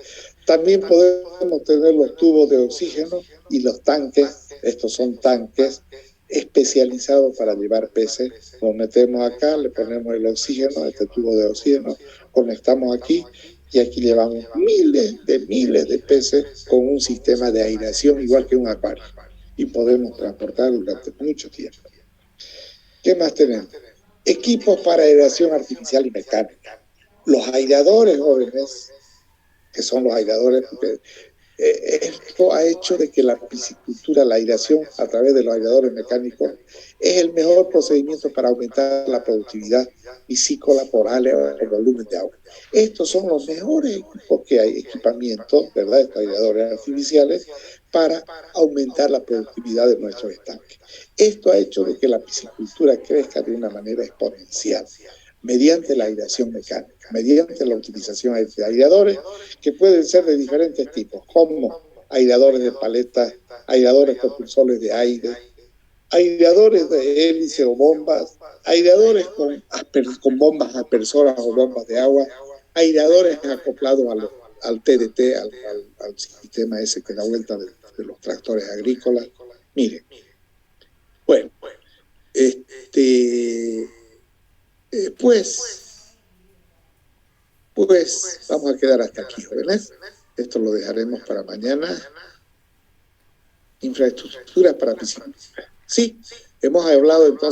También podemos tener los tubos de oxígeno y los tanques, estos son tanques especializados para llevar peces. Los metemos acá, le ponemos el oxígeno, este tubo de oxígeno, conectamos aquí y aquí llevamos miles de peces con un sistema de aireación igual que un acuario y podemos transportar durante mucho tiempo. ¿Qué más tenemos? Equipos para aireación artificial y mecánica. Los aireadores, jóvenes, que son los aireadores, porque esto ha hecho de que la piscicultura, la aireación a través de los aireadores mecánicos, es el mejor procedimiento para aumentar la productividad piscícola por área o el volumen de agua. Estos son los mejores equipos que hay, equipamientos, ¿verdad? Estos aireadores artificiales para aumentar la productividad de nuestros estanques. Esto ha hecho de que la piscicultura crezca de una manera exponencial, mediante la aireación mecánica, mediante la utilización de aireadores que pueden ser de diferentes tipos, como aireadores de paleta, aireadores propulsores de aire, aireadores de hélice o bombas, aireadores con bombas aspersoras o bombas de agua, aireadores acoplados al TDT, al sistema ese que da vuelta de los tractores agrícolas. Miren, bueno, pues vamos a quedar hasta aquí, jóvenes. Esto lo dejaremos para mañana. Infraestructura para piscicultura. Sí, hemos hablado entonces